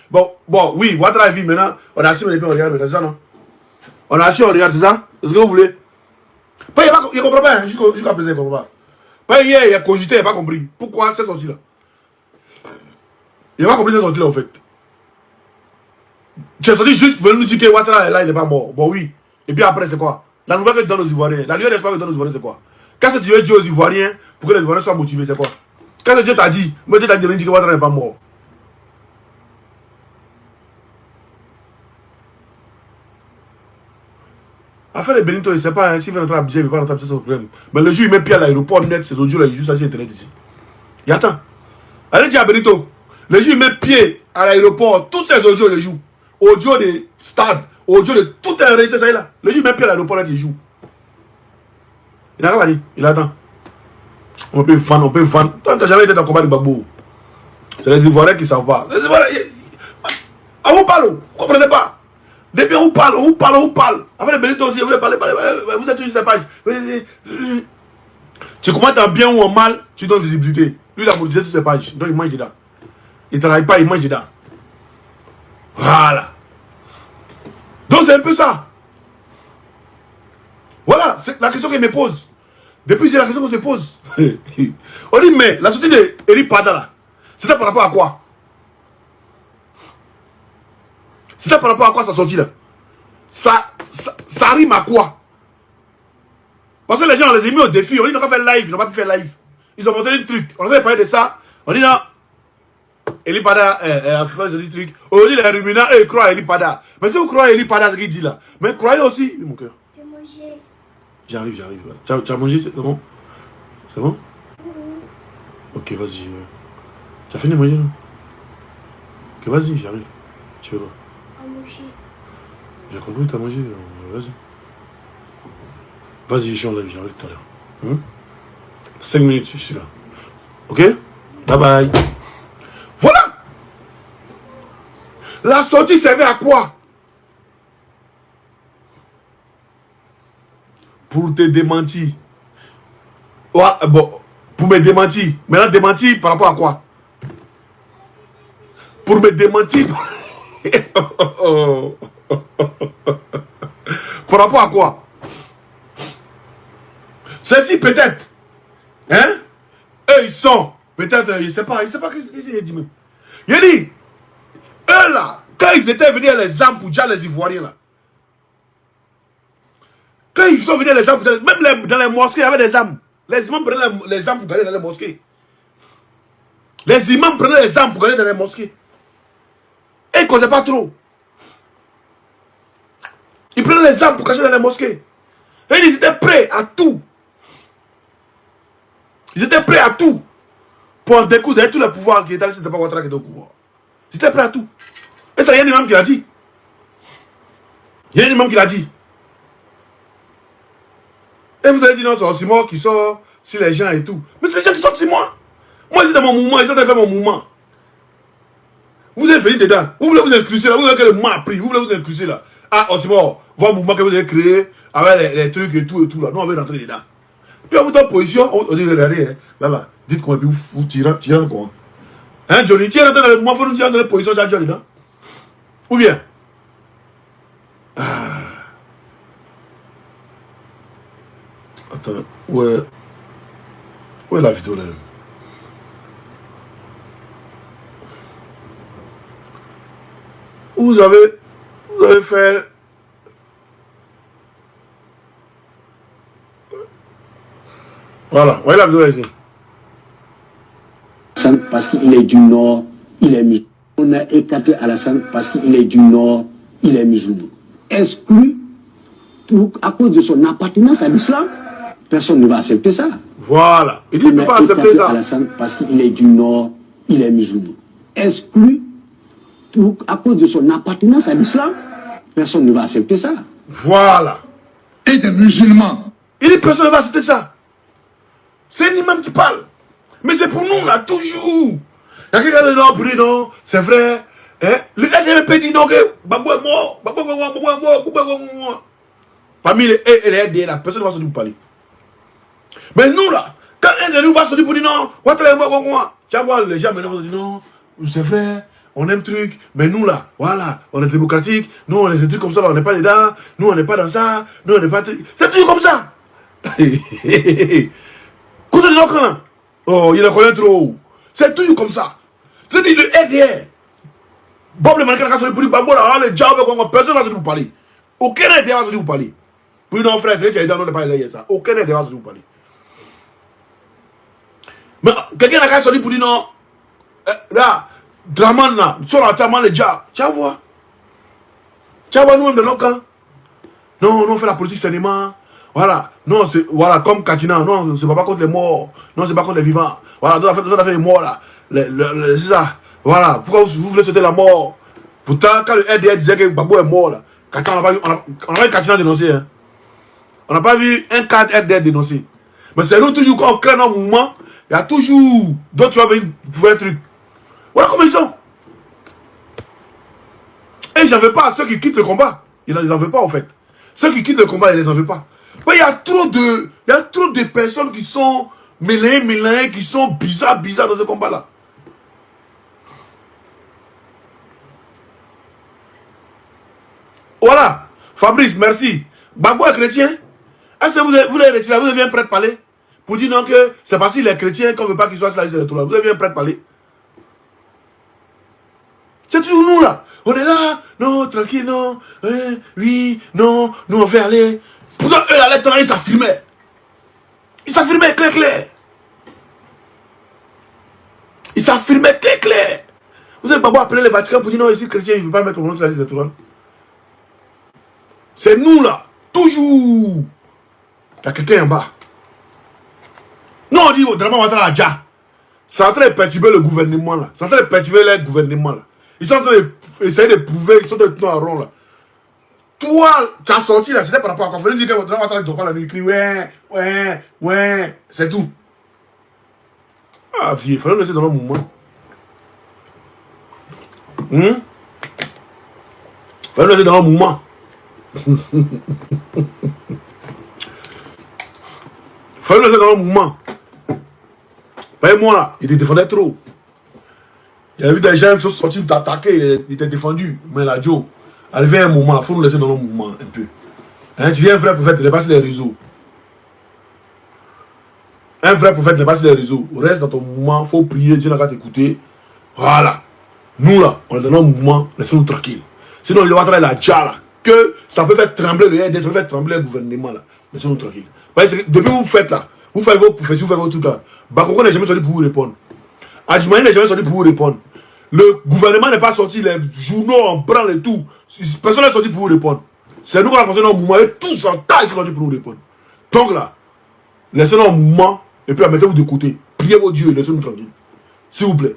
bon, oui, Ouattara vit maintenant. On a assis, on regarde, c'est ça, non? On a assis, on regarde, c'est ça? C'est ce que vous voulez? Il ne comprend pas, jusqu'à présent, il ne comprend pas. Hier, il a cogité, il n'a pas compris. Pourquoi c'est sorti là? Il n'a pas compris cette sortie là, en fait. Tu es sorti juste venir nous dire que Ouattara est là, il n'est pas mort. Bon, oui. Et puis après, c'est quoi? La nouvelle que donne aux Ivoiriens. La lueur d'espoir que donne aux Ivoiriens, c'est quoi? Qu'est-ce que tu veux dire aux Ivoiriens pour que les Ivoiriens soient motivés, c'est quoi? Qu'est-ce que Dieu t'a dit? Moi, Dieu t'a dit que Ouattara n'est pas mort. Affaire de Benito, il ne sait pas, s'il veut rentrer à Abidjan, il ne veut pas rentrer à Abidjan, c'est son problème. Mais le jour, il met pied à l'aéroport net, ces audios là, il joue ça sur Internet ici. Il attend. Allez dire à Benito, le jour, il met pied à l'aéroport, tous ces audios, il joue. Audio de stade, audio de tout un récit, ça y est là. Le jour, il met pied à l'aéroport là, il joue. Il n'a rien à dire, il attend. On peut fan, on peut fan. Toi, tu n'as jamais été dans le combat de Gbagbo. C'est les Ivoiriens qui ne savent pas. Les Ivoiriens, on vous parle, vous ne comprenez pas. Depuis on vous parle. Avec les Benito aussi, vous parlez, vous êtes sur cette page. Tu commences en bien ou en mal, tu donnes visibilité. Lui, il a monétisé toutes ces pages. Donc il mange dedans. Il ne travaille pas, il mange dedans. Voilà. Donc c'est un peu ça. Voilà, c'est la question qu'il me pose. Depuis, c'est la question qu'on se pose. On dit, mais la sortie de Eri Pada là, c'était par rapport à quoi? C'était par rapport à quoi sa sortie là? Ça rime à quoi? Parce que les gens, on les a mis au défi. On dit, ils n'ont pas fait live, ils n'ont pas pu faire live. Ils ont montré un truc. On avait parlé de ça. On dit, non. Eri Pada a fait ce truc. On dit, les ruminants, eux, ils croient à Eri Pada. Mais si vous croyez à Eri Pada, ce qu'il dit là, mais croyez aussi, mon cœur. J'ai mangé. J'arrive. Tu as mangé, c'est bon? C'est bon? Ok, vas-y. Tu as fini de manger, non? Ok, vas-y, j'arrive. Tu veux quoi? J'ai compris, tu as mangé. Vas-y. Vas-y, j'arrive tout à l'heure. 5 minutes, je suis là. Ok? Bye bye. Voilà! La sortie servait à quoi? Pour te démentir. Ouais, bon, pour me démentir. Maintenant, démentir par rapport à quoi? Pour me démentir. Par rapport à quoi? Ceci peut-être. Hein? Eux, ils sont. Peut-être, je ne sais pas ce qu'il a dit même. Il a dit, eux là, quand ils étaient venus les armes pour dire les Ivoiriens là. Quand ils sont venus les armes, même dans les mosquées, il y avait des armes. Les imams prenaient les armes pour gagner dans les mosquées. Les imams prenaient les armes pour gagner dans les mosquées. Et ils ne causaient pas trop. Ils prenaient les armes pour cacher dans les mosquées. Et ils étaient prêts à tout. Ils étaient prêts à tout. Pour en découdre tous les pouvoirs qui étaient là, c'était pas Ouattara qui était au pouvoir. Ils étaient prêts à tout. Et ça, il y a un imam qui l'a dit. Il y a un imam qui l'a dit. Et vous avez dit non, c'est aussi moi qui sort, si les gens et tout. Mais c'est les gens qui sortent, c'est moi. Moi, c'est dans mon mouvement, ils sont en train de faire mon mouvement. Vous êtes venu dedans. Vous voulez vous incruster là, vous voulez que le mouvement a pris, vous voulez vous incruster là. Ah, aussi bon, votre mouvement que vous avez créé, avec les trucs et tout là. Nous, on veut rentrer dedans. Puis on vous donne position, on dit regardez, là, dites comment, puis vous tirez comment. Hein, Johnny, tu es rentré dans le mouvement, il faut nous dire dans la position, j'ai Johnny dedans. Ou bien. Attends, ouais. Où est la vidéo là? Vous avez fait. Voilà, voyez la vidéo là ici. Parce qu'il est du Nord, il est musulman. On a écarté Alassane parce qu'il est du Nord, il est musulman. Exclu à cause de son appartenance à l'islam. Personne ne va accepter ça. Voilà. Il dit qu'il ne peut pas accepter ça. Alassane parce qu'il est du Nord, il est musulman. Exclu à cause de son appartenance à l'islam. Personne ne va accepter ça. Voilà. Et des musulmans. Il dit personne ne va accepter ça. C'est un imam qui parle. Mais c'est pour nous là, toujours. Il y a quelqu'un qui dit non, c'est vrai. Hein? Le LGP dit non, que Babou est mort. Babou est mort. Parmi les RDA, la personne ne va sortir pour parler. Mais nous là, quand un de nous va sortir pour dire non, tu vas voir les gens maintenant vont dire non, c'est vrai, on aime truc, mais nous là, voilà, on est démocratique, nous on est des trucs comme ça, là, on n'est pas dedans, nous on n'est pas dans ça, nous on n'est pas. C'est tout comme ça. Quand on est là, oh, il en connaît trop. C'est tout comme ça. C'est-à-dire le RDR. Bob le mannequin a sorti pour dire, bah bon, là, les gens, personne ne va sortir pour parler. Aucun RDR va sortir pour parler. Pour dire non, frère, c'est que tu as dit non, on n'est pas là, ça. Aucun RDR va sortir pour parler. Mais quelqu'un n'a qu'à sortir pour dire non, là, Draman là, sur la Draman les gens, tu vas voir. Tu vas voir nous-mêmes de nos camps. Non, on fait la politique sainement. Voilà, non, c'est, voilà, comme Katina, non, c'est pas contre les morts, non, c'est pas contre les vivants. Voilà, on a fait les morts là. C'est ça. Voilà, pourquoi vous voulez sauter la mort? Pourtant, quand le RDR disait que Babou est mort là, Katina, on n'a pas vu Katina dénoncer. Hein. On n'a pas vu un cadre RDR dénoncer. Mais c'est nous toujours quand on crée notre mouvement, il y a toujours d'autres qui vont venir pour un truc. Voilà comment ils sont. Et j'en veux pas à ceux qui quittent le combat. Ils n'en veulent pas en fait. Ceux qui quittent le combat, ils ne les en veulent pas. Mais il y a trop de personnes qui sont mêlées, qui sont bizarres dans ce combat-là. Voilà. Fabrice, merci. Babou est chrétien. Est-ce que vous avez bien prêt de parler? Pour dire non que c'est parce qu'il est chrétien qu'on ne veut pas qu'il soit sur la liste électorale. Vous avez bien prêt de parler? C'est toujours nous là. On est là. Non, tranquille, non. Oui, non. Nous on fait aller. Pourtant, eux, la lettre, ils s'affirmaient. Ils s'affirmaient clair. Ils s'affirmaient clair. Vous avez pas appelé le Vatican pour dire non, ici, chrétien, il ne veut pas mettre mon nom sur la liste électorale. C'est nous là. Toujours. Il y a quelqu'un en bas. Non, on dit, Draman va à la Dja. C'est en train de perturber le gouvernement là. C'est en train de perturber le gouvernement là. Ils sont en train d'essayer de prouver qu'ils sont de tenir en rond là. Toi, tu as sorti là, c'était par rapport à quoi? Il fallait dire que votre drame va en train de il crie ouais, c'est tout. Ah, vieux, il fallait le laisser dans le mouvement. Il fallait le laisser dans le mouvement. Il fallait le laisser dans le mouvement. Voyez-moi là, il te défendait trop. Il y a eu des gens qui sont sortis pour t'attaquer, il était défendu. Mais là, Joe, arrivé à un moment, il faut nous laisser dans le mouvement un peu. Hein, tu viens un vrai prophète, il dépasse les réseaux. Un vrai prophète dépasse les réseaux. Reste dans ton mouvement, il faut prier, Dieu n'a qu'à t'écouter. Voilà. Nous là, on est dans notre mouvement, laissez-nous tranquilles. Sinon, il va travailler la Dja là. Que ça peut faire trembler le RDS, ça peut faire trembler le gouvernement là. Laissez-nous tranquilles. Parce que depuis que vous faites là, vous faites vos professions, vous faites vos trucs là. Bakoko n'est jamais sorti pour vous répondre. Adjumani n'est jamais sorti pour vous répondre. Le gouvernement n'est pas sorti, les journaux en branle et tout. Personne n'est sorti pour vous répondre. C'est nous qui avons commencé notre mouvement et tous en taille qui sont sortis pour vous répondre. Donc là, laissez notre mouvement et puis mettez-vous de côté. Priez vos dieux et laissez-nous tranquilles. S'il vous plaît.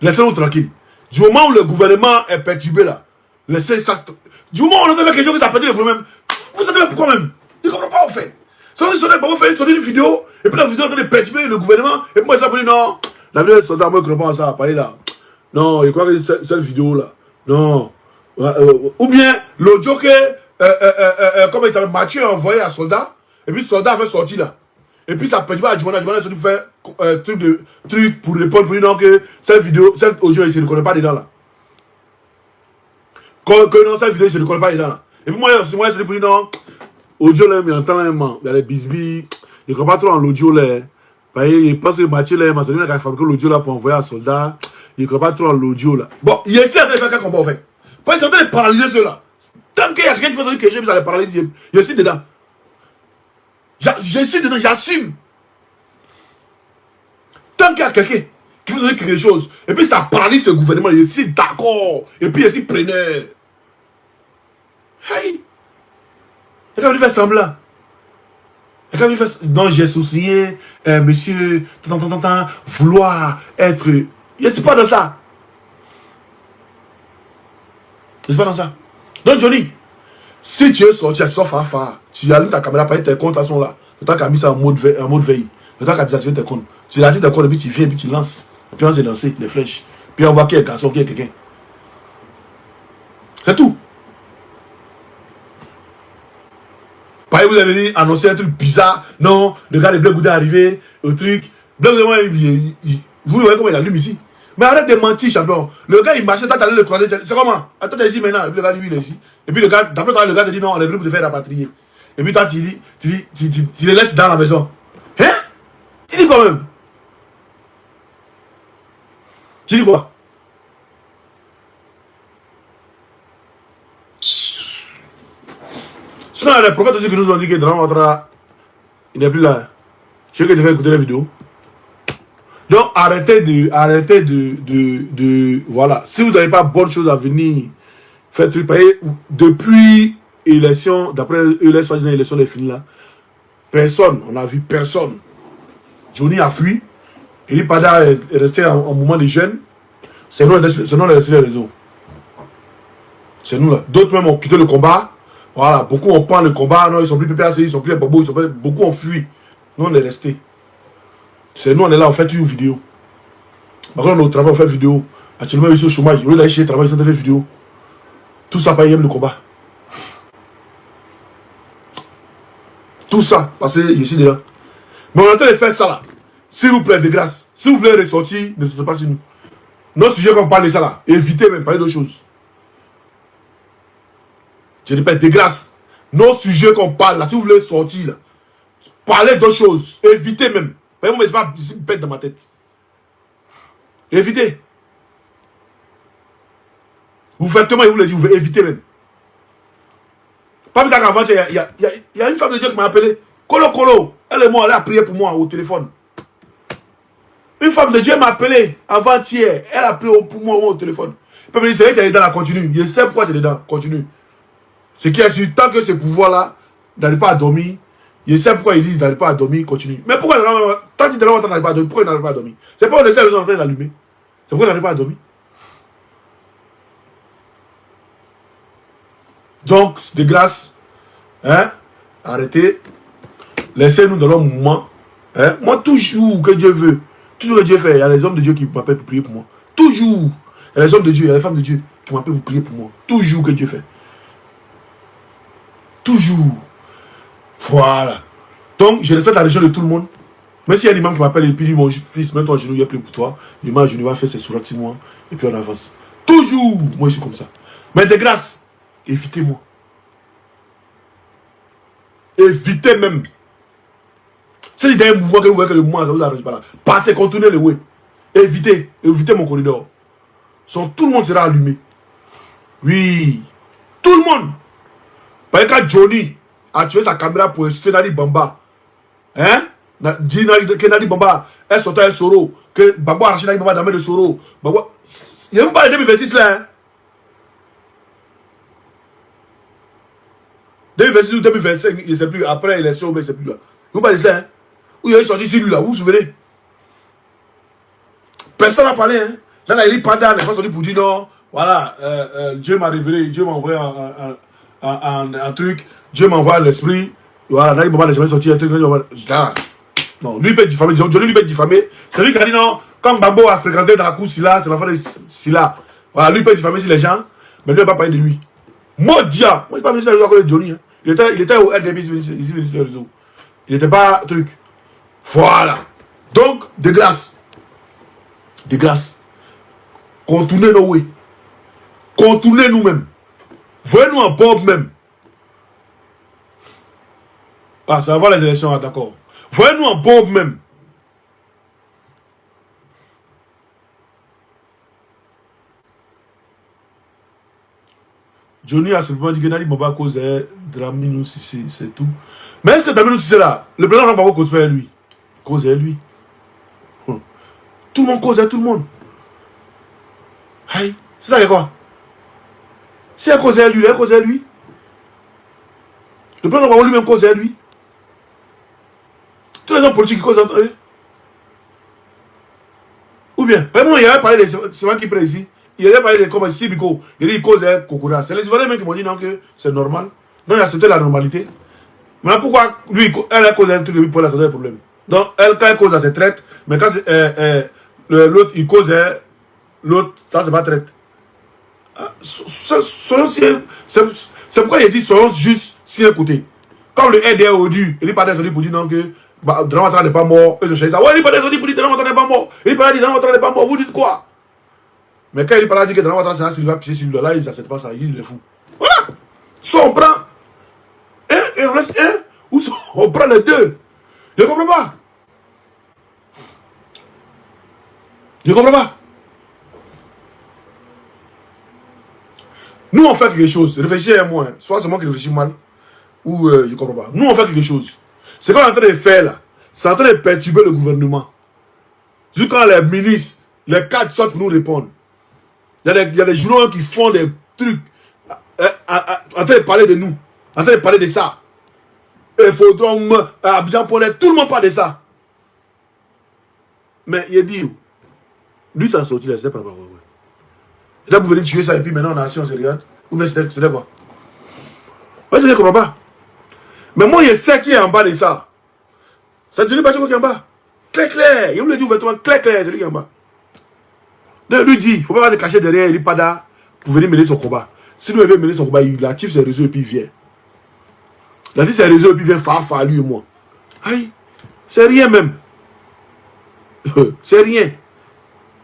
Laissez-nous tranquilles. Du moment où le gouvernement est perturbé là, laissez ça. Du moment où on a fait quelque chose qui s'appelle le problème, vous savez pourquoi même? Je ne comprends pas en fait. Vous faites une vidéo, et puis la vidéo est en train de perturber le gouvernement, et puis moi ça me dit non, la vidéo est sortie à moi que je pense à parler là. Non, je crois que c'est cette vidéo là. Non. Ou bien l'audio que, comment il s'appelle, Mathieu a envoyé à Soldat, et puis Soldat a fait sortir là. Et puis ça perturbe à Djumana, Djumana a sorti pour faire truc pour répondre, pour dire non que cette vidéo, cette audio il ne se reconnaît pas dedans là. Que non, cette vidéo il ne se reconnaît pas dedans là. Et puis moi je suis pour dire non. Audio là, il entend il y a les bisbis, il ne croit pas trop en l'audio là. Il pense que Mathieu là, il a fabriqué l'audio là pour envoyer à Soldat. Il ne croit pas trop en l'audio là. Bon, il essaie de faire quel combat en fait. Parce qu'il est en train de paralyser ceux-là. Tant qu'il y a quelqu'un qui fait quelque chose, il va les paralyser. Il essaie dedans. J'essaie dedans, j'assume. Tant qu'il y a quelqu'un qui fait quelque chose, et puis ça paralyse le gouvernement, il essaie d'accord. Et puis il essaie preneur. Hey! Et quand il fait semblant, et quand il fait non, j'ai soucié, monsieur, vouloir être. Je ne suis pas dans ça. Je ne suis pas dans ça. Donc, Johnny, si tu es sorti, tu sors Fafa, tu allumes ta caméra, par tes comptes sont là. Le temps qu'à mis ça en mode veille. Le temps qu'à désactiver tes comptes. Tu désactives tes comptes et puis tu viens et puis tu lances. Et puis on s'est lancé les flèches. Puis on voit qu'il y a un garçon, qu'il y a quelqu'un. C'est tout. Pareil, vous avez annoncé un truc bizarre. Non, le gars de Blé Gouda est arrivé, au truc. Blé Gouda, vous voyez comment il allume ici. Mais arrête de mentir, champion. Le gars, il marchait, t'as allé le croiser. C'est comment? Attends, ici maintenant. Et puis le gars, lui, il est ici. Et puis le gars, d'après toi, le gars te dit non, on est venu pour te faire rapatrier. Et puis toi, tu les laisses dans la maison. Hein? Tu dis quoi même? Tu dis quoi? Sinon, les prophètes aussi qui nous ont dit que dans notre... il n'est plus là. Je veux que tu vas écouter la vidéo. Donc, arrêtez de... Voilà. Si vous n'avez pas bonne chose à venir, faites truc. Depuis l'élection, d'après eux, soi-disant l'élection est finie là, personne, on n'a vu personne. Johnny a fui. Eli Pada est resté en mouvement des jeunes. C'est nous, on a laissé les réseaux. C'est nous là. D'autres même ont quitté le combat. Voilà. Beaucoup ont pris le combat. Non, ils sont plus PPAC, ils sont plus Bobo, beaucoup ont fui. Nous, on est resté. C'est nous, on est là, on fait une vidéo. Maintenant, on est au travail, on fait vidéo. Actuellement, ils sont au chômage. Au lieu d'aller chez le travail, ils sont en train de faire vidéo. Tout ça, pas aime le combat. Tout ça, parce que je suis là. Mais on est en train de faire ça là. S'il vous plaît, de grâce. Si vous voulez ressortir, ne sortez pas sur nous. Nos sujets qu'on parle de ça là, évitez même, parlez d'autres choses. Je répète, de grâce. Nos sujets qu'on parle là, si vous voulez sortir là, parlez d'autres choses. Évitez même. Mais c'est pas une bête dans ma tête. Évitez. Vous faites comment il vous le dit, vous évitez même. Pas plus tard qu'avant, il y a une femme de Dieu qui m'a appelé. Kolo, elle et moi, elle a prié pour moi au téléphone. Une femme de Dieu m'a appelé avant-hier. Elle a prié pour moi au téléphone. Elle peut me dire, c'est vrai que tu es dedans, continue. Je sais pourquoi tu es dedans, continue. Ce qui est sûr, tant que ce pouvoir-là n'arrive pas à dormir, je sais pourquoi il dit qu'il n'arrive pas à dormir, continue. Mais pourquoi tant qu'il n'arrive pas à dormir, pourquoi il n'arrive pas à dormir? C'est pas on essaie de en train d'allumer. C'est pourquoi il n'arrive pas à dormir. Donc, de grâce, hein, arrêtez. Laissez-nous dans le mouvement. Hein. Moi, toujours que Dieu veut, toujours que Dieu fait, il y a les hommes de Dieu qui m'appellent pour prier pour moi. Toujours. Il y a les hommes de Dieu, il y a les femmes de Dieu qui m'appellent pour prier pour moi. Toujours que Dieu fait. Toujours. Voilà. Donc, je respecte la religion de tout le monde. Même s'il y a un imam qui m'appelle et puis dit, mon fils, mets ton genou, il y a plus pour toi. L'imam, je va faire ses sourates sur moi. Et puis on avance. Toujours. Moi, je suis comme ça. Mais de grâce, évitez-moi. Évitez même. C'est le dernier mouvement que vous voyez que le mouvement, ça vous arrange pas là. Passez, contournez le way. Évitez mon corridor. Tout le monde sera allumé. Oui. Tout le monde. Parce que quand Johnny a tué sa caméra pour insulter Nadi Bamba, hein? Que Nadi Bamba est sorti un Soro, que Bamba a arraché Nadi Bamba dans la main de Soro. Il n'y a même pas de 2026 là, hein? 2026 ou 2025, il ne sait plus. Après l'élection, il ne sait plus là. Vous parlez de ça, hein? Où il est sorti sur lui là, vous vous souvenez? Personne n'a parlé, hein? Là, il est pas dans, il n'est pas sorti pour dire non. Voilà, Dieu m'a révélé, Dieu m'a envoyé un truc, Dieu m'envoie l'esprit. Voilà, Nadi Bamba n'a jamais sorti un truc. Non, lui il peut être diffamé, Johnny lui peut être diffamé. C'est lui qui a dit non, quand Bambo a fréquenté dans la cour Silla, c'est l'enfant de Silla. Voilà, lui il peut être diffamé sur les gens, mais lui il n'a pas parlé de lui. Modia! Moi je ne sais pas venu sur le réseau de Johnny. Hein. Il était au RDB ici, sur le réseau. Il n'était pas truc. Voilà. Donc, de grâce. De grâce. Contournez nos way. Contournez nous-mêmes. Voyez-nous en Bob même. Ah, ça va les élections, ah, d'accord. Voyez-nous en Bob même. Johnny a simplement dit que Nadi Bamba causait Dlamini Sissé, c'est tout. Mais est-ce que Dlamini Sissé là, le président Bamba cause pas lui? Il causait lui. Tout le monde causait tout le monde. Aïe, c'est ça que quoi? Si elle causait lui, elle causait lui. Le président Bamba lui-même causait lui. Tous les hommes politiques qui causent entre eux. Ou bien, vraiment, il avait parlé de ce qui prend ici. Il avait parlé de comme ici, Biko. Il dit qu'il cause Kokura. C'est les Ivoiriens même qui m'ont dit non, que c'est normal. Non, il a accepté la normalité. Maintenant, pourquoi lui, elle a causé un truc depuis pour la santé, problème. Donc, elle, quand elle cause, elle se traite. Mais quand l'autre, il cause l'autre, ça, c'est pas traite. C'est pourquoi il dit soyons juste sur un côté. Comme le RDR au dû, il n'est pas descendu pour dire non que Draman Ouattara n'est pas mort. Eux, ça. Ouais, il n'est pas descendu pour dire Draman Ouattara n'est pas mort. Il n'est pas là dit Draman Ouattara n'est pas mort. Vous dites quoi? Mais quand il n'est pas là dit que Draman Ouattara c'est là, s'il va pisser sur lui, là, il n'accepte pas ça. Il dit il est fou. Voilà. Soit on prend un et on laisse un, ou soit on prend les deux. Je ne comprends pas. Je ne comprends pas. Nous, on fait quelque chose. Réfléchissez à moi. Soit c'est moi qui réfléchis mal, ou je ne comprends pas. Nous, on fait quelque chose. Ce qu'on est en train de faire là, c'est en train de perturber le gouvernement. Juste quand les ministres, les cadres sortent pour nous répondre. Il y a des journaux qui font des trucs en train de parler de nous, en train de parler de ça. Il faudra Abidjan pour tout le monde parle de ça. Mais il dit, lui, ça a sorti là, c'était pas vrai. Là, vous venez tuer ça et puis maintenant on a assis, on se regarde. Ou bien c'était quoi? Moi, je ne comprends pas. Mais moi, je sais qui est en bas de ça. C'est Denis Bachoko qui est en bas. Clair. Il me le dit ouvertement, clair, c'est lui qui est en bas. Donc, lui dit, il ne faut pas se cacher derrière Elipada pour venir mener son combat. Si lui veut mener son combat, il active ses réseaux et puis il vient. Il active ses réseaux et puis il vient faire lui et moi. Aïe, c'est rien même. C'est rien.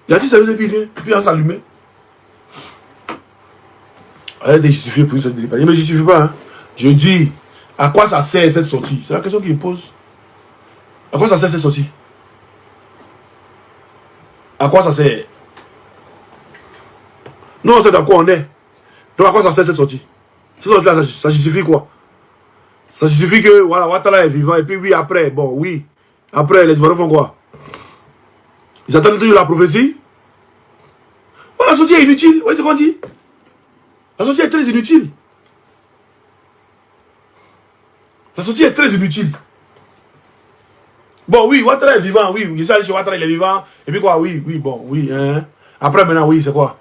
Il active ses réseaux et puis il vient. Et puis on s'allume. Elle est justifiée pour une sorte de débat. Il ne me justifie pas. Hein. Je dis, à quoi ça sert cette sortie? C'est la question qu'il pose. À quoi ça sert cette sortie? À quoi ça sert? Non, on sait dans quoi on est. Donc à quoi ça sert cette sortie? Cette sortie-là, ça justifie quoi? Ça justifie que voilà, Ouattara est vivant. Et puis oui, après, bon, oui. Après, les Ivoiriens font quoi? Ils attendent toujours la prophétie. Oh, la sortie est inutile. Vous voyez ce qu'on dit? La sortie est très inutile. La sortie est très inutile. Bon, oui, Ouattara est vivant, oui. Je sais chez Ouattara, il est vivant. Et puis quoi, oui, bon, oui. Hein. Après, maintenant, oui, c'est quoi?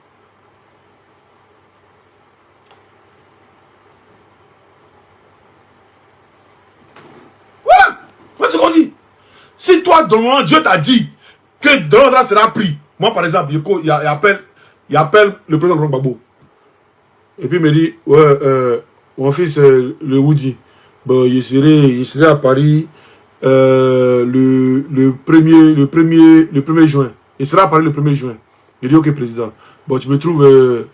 Voilà. Voilà ce qu'on dit. Si toi, dans le moment, Dieu t'a dit que Draman sera pris. Moi, par exemple, il appelle le président Gbagbo. Et puis il me dit, ouais, mon fils, le Woody, bon, il serait à Paris le 1er juin. Il sera à Paris le 1er juin. Il dit, ok, président. Bon, tu me trouves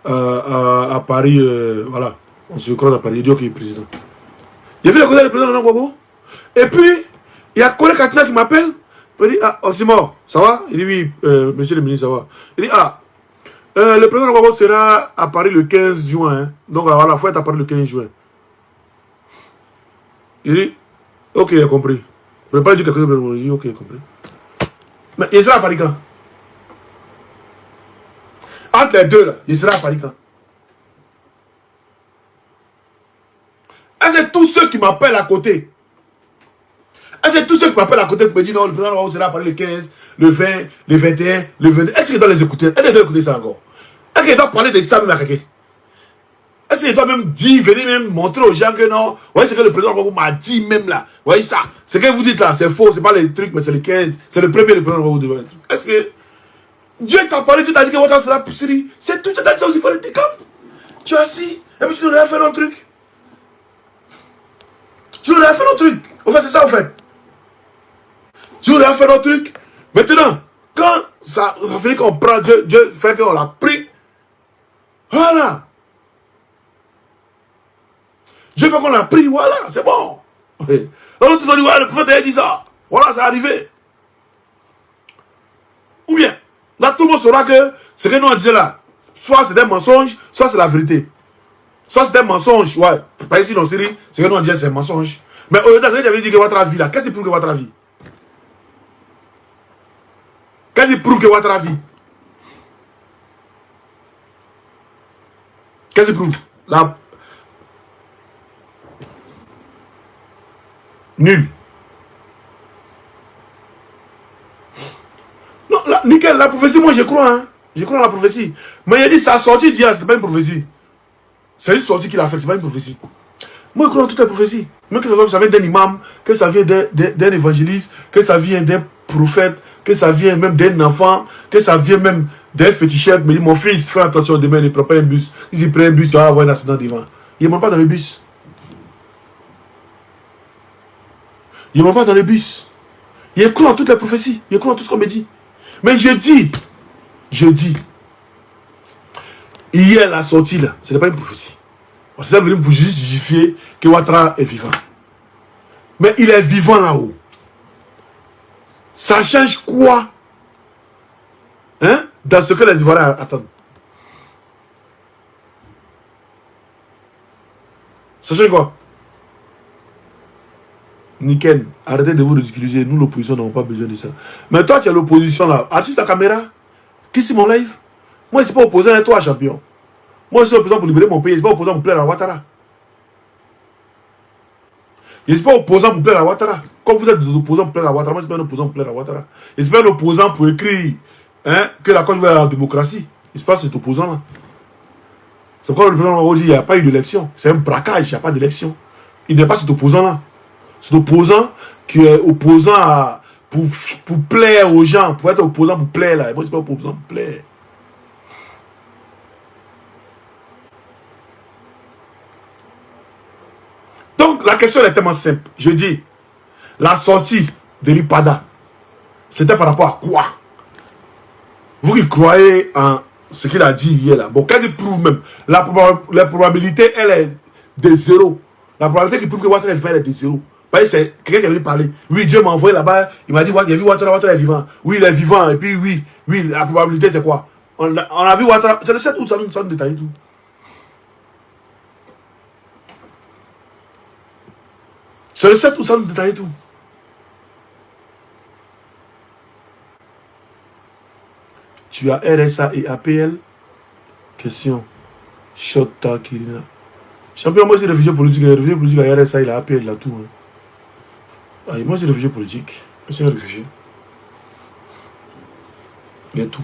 à Paris, voilà. On se croise à Paris. Il dit, ok, président. Il a fait le côté du président de Gbagbo. Et puis, il y a Kole Katina qui m'appelle. Il me dit, ah, oh, c'est mort, ça va? Il dit, oui, monsieur le ministre, ça va. Il dit, ah, le président Gbagbo sera à Paris le 15 juin. Hein. Donc, voilà, il faut être à Paris le 15 juin. Il dit, ok, il a compris. Je ne vais pas dire quelque chose, il dit, ok, il a compris. Mais il sera à Paris quand? Entre les deux, là, il sera à Paris quand? Et c'est tous ceux qui m'appellent à côté. Et c'est tous ceux qui m'appellent à côté qui me disent, non, le président Gbagbo sera à Paris le 15, le 20, le 21, le 22. Est-ce qu'il doit les écouter? Est-ce qu'il doit écouter ça encore? Est-ce qu'il doit parler de ça même à quelqu'un? Est-ce qu'il doit même dire, venir même montrer aux gens que non? Vous voyez ce que le président Gbagbo m'a dit même là. Vous voyez ça? Ce que vous dites là, c'est faux, c'est pas les trucs, mais c'est le 15. C'est le premier, le président Gbagbo devant. Est-ce que Dieu t'a parlé, tu t'as dit que votre sera poussé? C'est tout, tu as dit ça aussi, il faut le dire comme. Tu es assis, et puis tu n'aurais pas fait notre truc. Tu n'aurais pas fait notre truc. En fait, c'est ça, en fait. Tu n'aurais pas fait notre truc. Maintenant, quand ça finit qu'on prend, Dieu fait qu'on l'a pris. Voilà. Dieu fait qu'on l'a pris, voilà, c'est bon. Alors, tous ont dit, voilà, le prophète a dit ça. Voilà, c'est arrivé. Ou bien, là, tout le monde saura que ce que nous on disait là, soit c'est des mensonges, soit c'est la vérité. Soit c'est des mensonges, ouais. Pas ici dans Syrie, ce que nous on disait c'est un mensonge. Mais au lieu de j'avais dit que votre vie là, qu'est-ce qui prouve que votre vie? Qu'est-ce qui prouve que votre vie? Qu'est-ce qui prouve? Là. Nul. Non, là, nickel, la prophétie, moi je crois, hein. Je crois en la prophétie. Mais il a dit, ça a sorti d'hier, c'est pas une prophétie. C'est une sortie qu'il a faite, c'est pas une prophétie. Moi je crois en toute la prophétie. Même que ça vient d'un imam, que ça vient d'un évangéliste, que ça vient d'un prophète, que ça vient même d'un enfant, que ça vient même Des féticheurs me dit, mon fils, fais attention demain, ne prends pas un bus. S'il prend un bus, tu vas avoir un accident devant. Il ne monte pas dans le bus. Il ne monte pas dans le bus. Il croit en toutes les prophéties. Il croit en tout ce qu'on me dit. Mais je dis, hier la sortie là, ce n'est pas une prophétie. C'est venu pour justifier que Ouattara est vivant. Mais il est vivant là-haut. Ça change quoi? Hein? Dans ce que les Ivoiriens attendent. Ça change quoi? Nickel, arrêtez de vous ridiculiser. Nous, l'opposition, n'avons pas besoin de ça. Mais toi, tu es l'opposition là. As-tu ta caméra? Qui c'est mon live? Moi, je ne suis pas opposant à toi, champion. Moi, je suis opposant pour libérer mon pays. Je ne suis pas opposant pour plaire à Ouattara. Je ne suis pas opposant pour plaire à Ouattara. Comme vous êtes des opposants pour plaire à Ouattara, moi, je ne suis pas un opposant pour plaire à Ouattara. Je ne suis pas un opposant pour écrire hein, que la Côte d'Ivoire est en démocratie. Il se passe cet opposant-là. C'est pourquoi le président dit qu'il n'y a pas eu d'élection. C'est un braquage, il n'y a pas d'élection. Il n'est pas cet opposant-là. C'est l'opposant qui est opposant à, pour plaire aux gens. Pour être opposant pour plaire là. Moi, je ne suis pas opposant pour plaire. Donc, la question est tellement simple. Je dis, la sortie de l'IPADA, c'était par rapport à quoi? Vous qui croyez en ce qu'il a dit hier là. Bon, qu'est-ce qu'il prouve même? La probabilité, elle est de zéro. La probabilité qu'il prouve que Ouattara est vivant, elle est de zéro. C'est quelqu'un qui est venu parler. Oui, Dieu m'a envoyé là-bas. Il m'a dit, il a vu Ouattara, Ouattara est vivant. Oui, il est vivant. Et puis, oui, la probabilité, c'est quoi? On a vu Ouattara. C'est le 7 août, ça nous détaille tout. C'est le 7 août, ça nous détaille tout. Tu as RSA et APL? Question. Chota Kirina. Champion, moi, c'est réfugié politique. Réfugié politique à RSA, il a APL, il a tout. Hein. Ah, moi, c'est réfugié politique. Moi, c'est un réfugié. Il y a tout.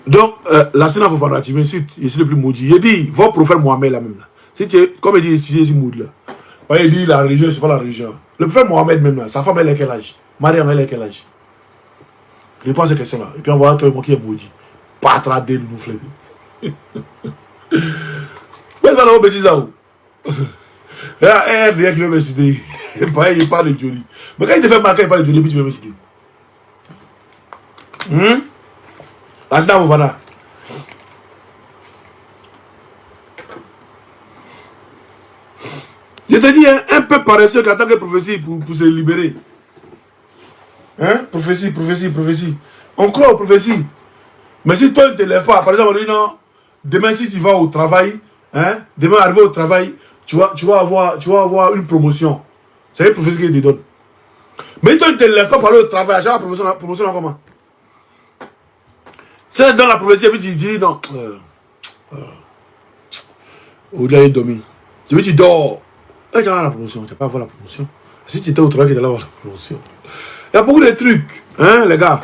Donc, la Sénat Fofana, tu m'insultes, je suis le plus maudit. Il dit, votre prophète Mohamed là même là. Si tu es, comme il dit, si je suis maudit là. Il dit, la religion, c'est pas la religion. Le prophète Mohamed même là, sa femme elle est quel âge? Mariam elle est quel âge? Je pose cette question là. Et puis on voit toi qui est maudit. Pas trader nous flèves. Mais c'est pas la bêtise là où. Il y a rien qui veut me citer. Il parle de Johnny. Mais quand il te fait marquer, il parle de Johnny, puis tu veux me citer. La Sénat Fofana. Je te dis, hein, un peu paresseux qui attend que prophétie pour se libérer. Hein? Prophétie. On croit aux prophéties. Mais si toi, ne te lèves pas, par exemple, on dit non, demain, si tu vas au travail, hein, demain, arrivé au travail, tu vas avoir une promotion. C'est une prophétie qui te donne. Mais toi, ne te lèves pas pour aller au travail, j'ai la promotion comment? C'est dans la prophétie, et puis tu dis non. Au-delà, il dormi. Tu dors. Là, tu as la promotion, tu n'as pas avoir la promotion. Si tu étais au travail, tu allais avoir la promotion. Il y a beaucoup de trucs, hein, les gars.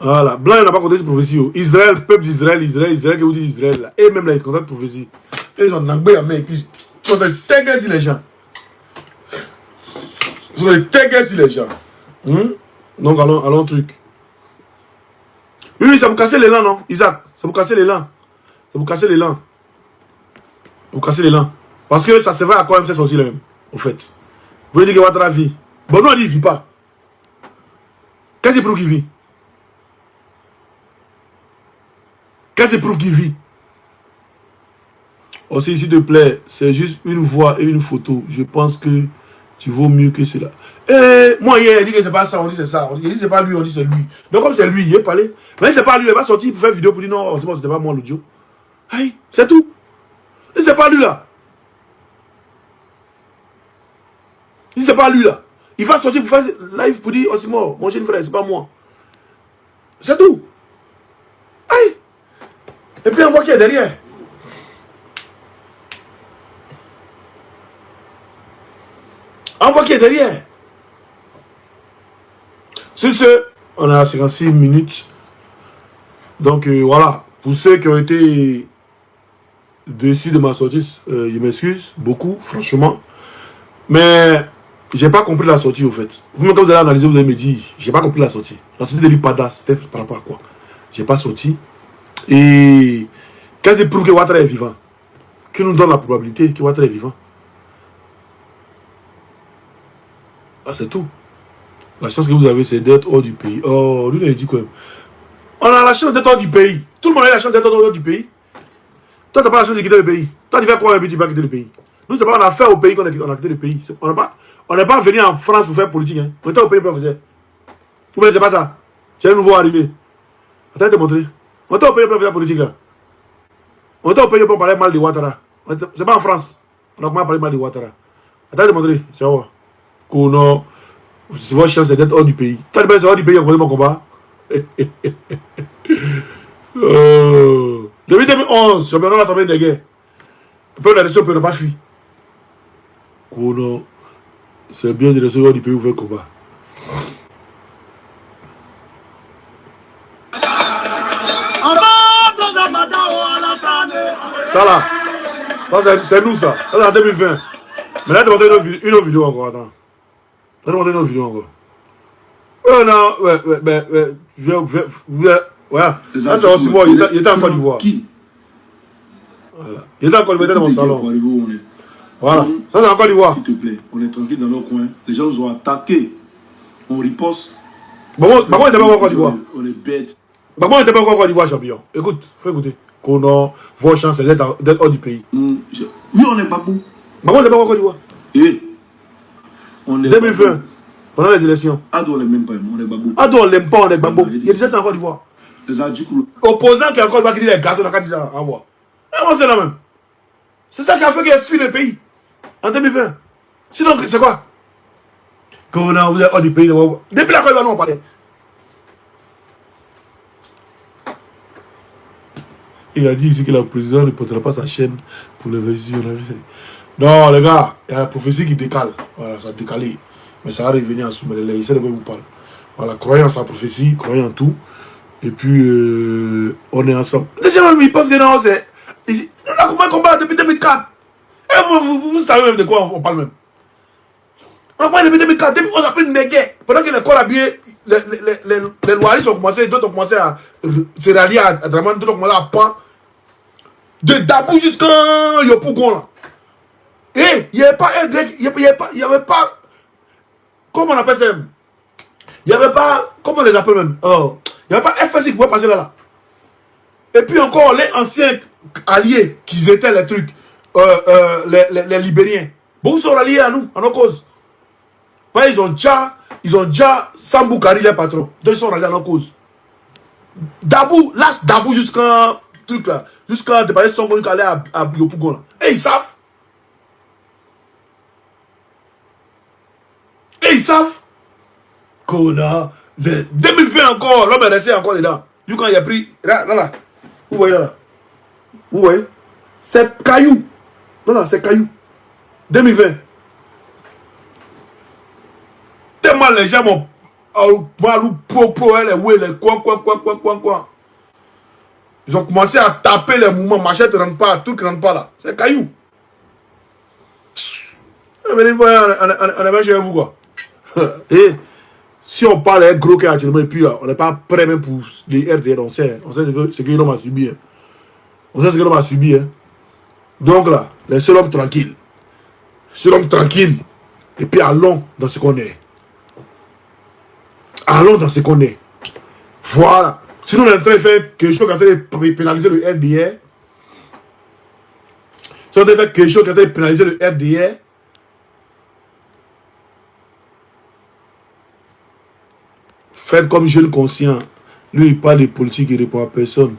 Voilà, Blanc, il n'a pas compté cette prophétie. Israël, peuple d'Israël, Israël, qui vous dit Israël, là. Et même là, ils comptent cette prophétie. Et ils ont n'angbé à main, et puis ils sont des tègues sur les gens. Ils sont des tègues sur les gens. Donc, allons, truc. Oui, ça vous casser l'élan, non, Isaac? Ça vous casser l'élan. Ça vous casser l'élan. Ça vous casser l'élan. Parce que ça se va à quoi même cette sortie là même, au fait. Vous voulez dire que Ouattara vit. Bon, nous on dit qu'il ne vit pas. Qu'est-ce qui prouve qu'il vit? Qu'est-ce qui prouve qu'il vit? Aussi, s'il te plaît, c'est juste une voix et une photo. Je pense que tu vaux mieux que cela. Et moi, hier, il dit que c'est pas ça, on dit c'est ça. Il dit que c'est pas lui, on dit c'est lui. Donc, comme c'est lui, il est parlé. Mais c'est pas lui, il va sortir pour faire une vidéo pour dire non, c'est bon, c'était pas moi l'audio. Aïe, c'est tout. Et c'est pas lui là. Si c'est pas lui là, il va sortir pour faire live pour dire, oh c'est mort, mon jeune frère, c'est pas moi. C'est tout. Aïe. Et puis on voit qui est derrière. On voit qui est derrière. Sur ce, on a 56 minutes. Donc voilà, pour ceux qui ont été déçus de ma sortie, je m'excuse beaucoup, franchement. Mais J'ai pas compris la sortie, au fait. Vous, quand vous allez analyser, vous allez me dire, j'ai pas compris la sortie. La sortie de l'IPADA, c'était par rapport à quoi? J'ai pas sorti. Et qu'est-ce qui prouve que Ouattara est vivant? Qui nous donne la probabilité que Ouattara est vivant? Ah, c'est tout. La chance que vous avez, c'est d'être hors du pays. Oh, lui, il a dit quoi? On a la chance d'être hors du pays. Tout le monde a la chance d'être hors du pays. Toi, tu n'as pas la chance de quitter le pays. Toi, tu fais quoi, tu vas quitter le pays? Nous, c'est pas on a fait au pays qu'on a quitté le pays. On n'est pas venu en France pour faire politique. Hein. On était au pays pour faire. Ou bien c'est pas ça. C'est un nouveau arrivé. Attends, te montrer. On était au pays pour faire politique là. On était au pays pour parler mal de Ouattara. C'est pas en France. On a commencé à parler mal de Ouattara. Attends, te montrer. C'est quoi? Non. C'est votre chance d'être hors du pays. Toi, tu es hors du pays, on commence mon combat. Depuis 2011, championnat a tombé des guerres. Le peuple de ne peut pas fuir. Non. C'est bien de rester hors du pays où vous faites combat. Ça là, ça c'est nous ça. Ça c'est en 2020. Mais là, demandez une autre vidéo encore. Attends. Demandez une autre vidéo encore. Non, voilà. Ça c'est aussi moi. Il était en Côte d'Ivoire. Voilà. Il était en Côte d'Ivoire dans mon salon. Voilà. Ça c'est en Côte d'Ivoire. S'il te plaît, on est tranquille dans nos coins. Les gens nous ont attaqués. On riposte. Bah moi, on était pas en Côte d'Ivoire. On est bêtes. Bah moi, on était pas en Côte d'Ivoire, champion. Écoute, faut écouter. Qu'on a vos chances d'être hors du pays. Oui, on est babou. Bah moi, on était pas en Côte d'Ivoire. Et on est 2020, pendant les élections. Ado, on n'est même pas, on est babou. Ado, on l'aime pas, on est babou. Il disait ça en Côte d'Ivoire. Les adjoucous. Opposant qui a encore qui dit les gaz, on a qu'à dire ça en voix. Et moi, c'est la même. C'est ça qui a fait qu'il fuit le pays. En 2020. Sinon, c'est quoi? Qu'on a vous êtes hors du pays. Depuis la Côte d'Ivoire, on parlait. Il a dit ici que le président ne portera pas sa chaîne pour les vérifier. Non, les gars, il y a la prophétie qui décale. Voilà, ça a décalé. Mais ça va revenir en Soumélélé. Il sait de quoi il vous parle. Voilà, croyez en sa prophétie, croyez en tout. Et puis, on est ensemble. Déjà, même, il pense que non, c'est. Ici, on a commencé à combattre depuis 2004. Et vous savez même de quoi on parle même. On a commencé depuis 2004. On a pris une guerre. Pendant que les corps habillés, les loyalistes ont commencé, d'autres ont commencé à se rallier à Draman, d'autres ont commencé à Pan. De Dabou jusqu'à Yopougon là. Et il n'y avait pas il y avait pas, comment on appelle ça? Il n'y avait pas, comment on les appelle même? Oh, il n'y avait pas FSI qui pouvait passer là. Et puis encore les anciens alliés qui étaient les trucs, les Libériens. Beaucoup sont alliés à nous, à nos causes. Ouais, ils ont déjà Sambou Kari les patrons. Donc ils sont alliés à nos causes. Dabou, là Dabou jusqu'à truc là. Jusqu'à dépasser son bon aller à Yopougon là. Et ils savent. Et ils savent qu'on a 2020 encore, l'homme est resté encore dedans. Du quand il a pris, là, vous voyez là, vous voyez, c'est caillou, là, c'est caillou, 2020. Tellement les gens m'ont, quoi. Ils ont commencé à taper les mouvements, machette ne rentre pas, tout ne rentre pas là, c'est caillou. On est même chez vous quoi. Et si on parle d'un gros qui actuellement, et puis là, on n'est pas prêt même pour les RDR, on sait ce que l'homme a subi. Hein. On sait ce que l'homme a subi. Hein. Donc là, laissez l'homme tranquille. Laissez l'homme tranquille. Et puis allons dans ce qu'on est. Allons dans ce qu'on est. Voilà. Sinon, on est en train de faire quelque chose qui a fait pénaliser le RDR. Si on a fait quelque chose qui a fait pénaliser le RDR, faites comme jeune conscient. Lui, il parle de politique, il répond à personne.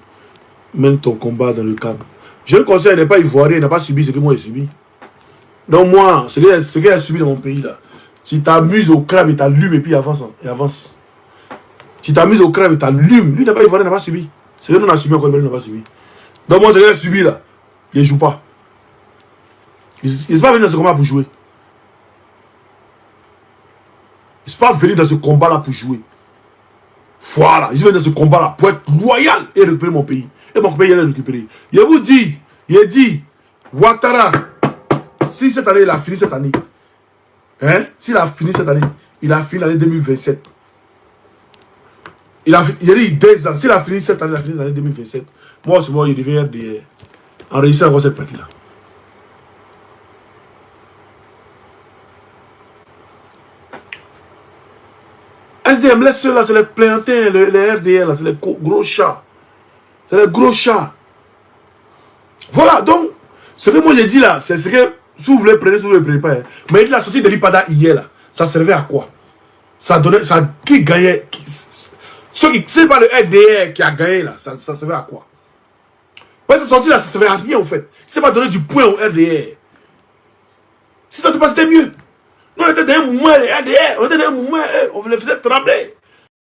Mène ton combat dans le cadre. Jeune conscient, il n'est pas ivoirien, il n'a pas subi ce que moi j'ai subi. Donc moi, ce que j'ai subi dans mon pays là, si tu t'amuses au crabe, il t'allume et puis avance. Et avance. Si tu t'amuses au crabe, il t'allume. Lui, il n'est pas ivoirien, il n'a pas subi. Ce que nous on a subi encore, mais lui n'a pas subi. Donc moi, ce que j'ai subi là, il ne joue pas. Il n'est pas venu dans ce combat pour jouer. Il n'est pas venu dans ce combat là pour jouer. Voilà, ils viennent dans ce combat-là pour être loyal et récupérer mon pays. Et mon pays, il est récupéré. Je vous dis, il dit, Ouattara, si cette année, il a fini cette année, Hein? S'il a fini cette année, il a fini l'année 2027. Il a dit 2 ans. S'il a fini cette année, il a fini l'année 2027. Moi, souvent, il devient RDR. Enregistrer encore cette partie-là. SDM, laisse ceux-là, c'est les plaignantins, les RDR, c'est les gros chats. C'est les gros chats. Voilà, donc, ce que moi j'ai dit là, c'est ce que, si vous voulez prendre, si vous ne le prenez pas. Hein. Mais la sortie de l'IPADA hier là, ça servait à quoi? Ça donnait, ça, qui gagnait? C'est pas le RDR qui a gagné là, ça servait à quoi? Ouais, cette sortie là, ça servait à rien en fait. C'est pas donner du point au RDR. Si ça te passe, c'était mieux. Nous on était dans un mouvement, les RDR, on était dans un mouvement, on les faisait trembler.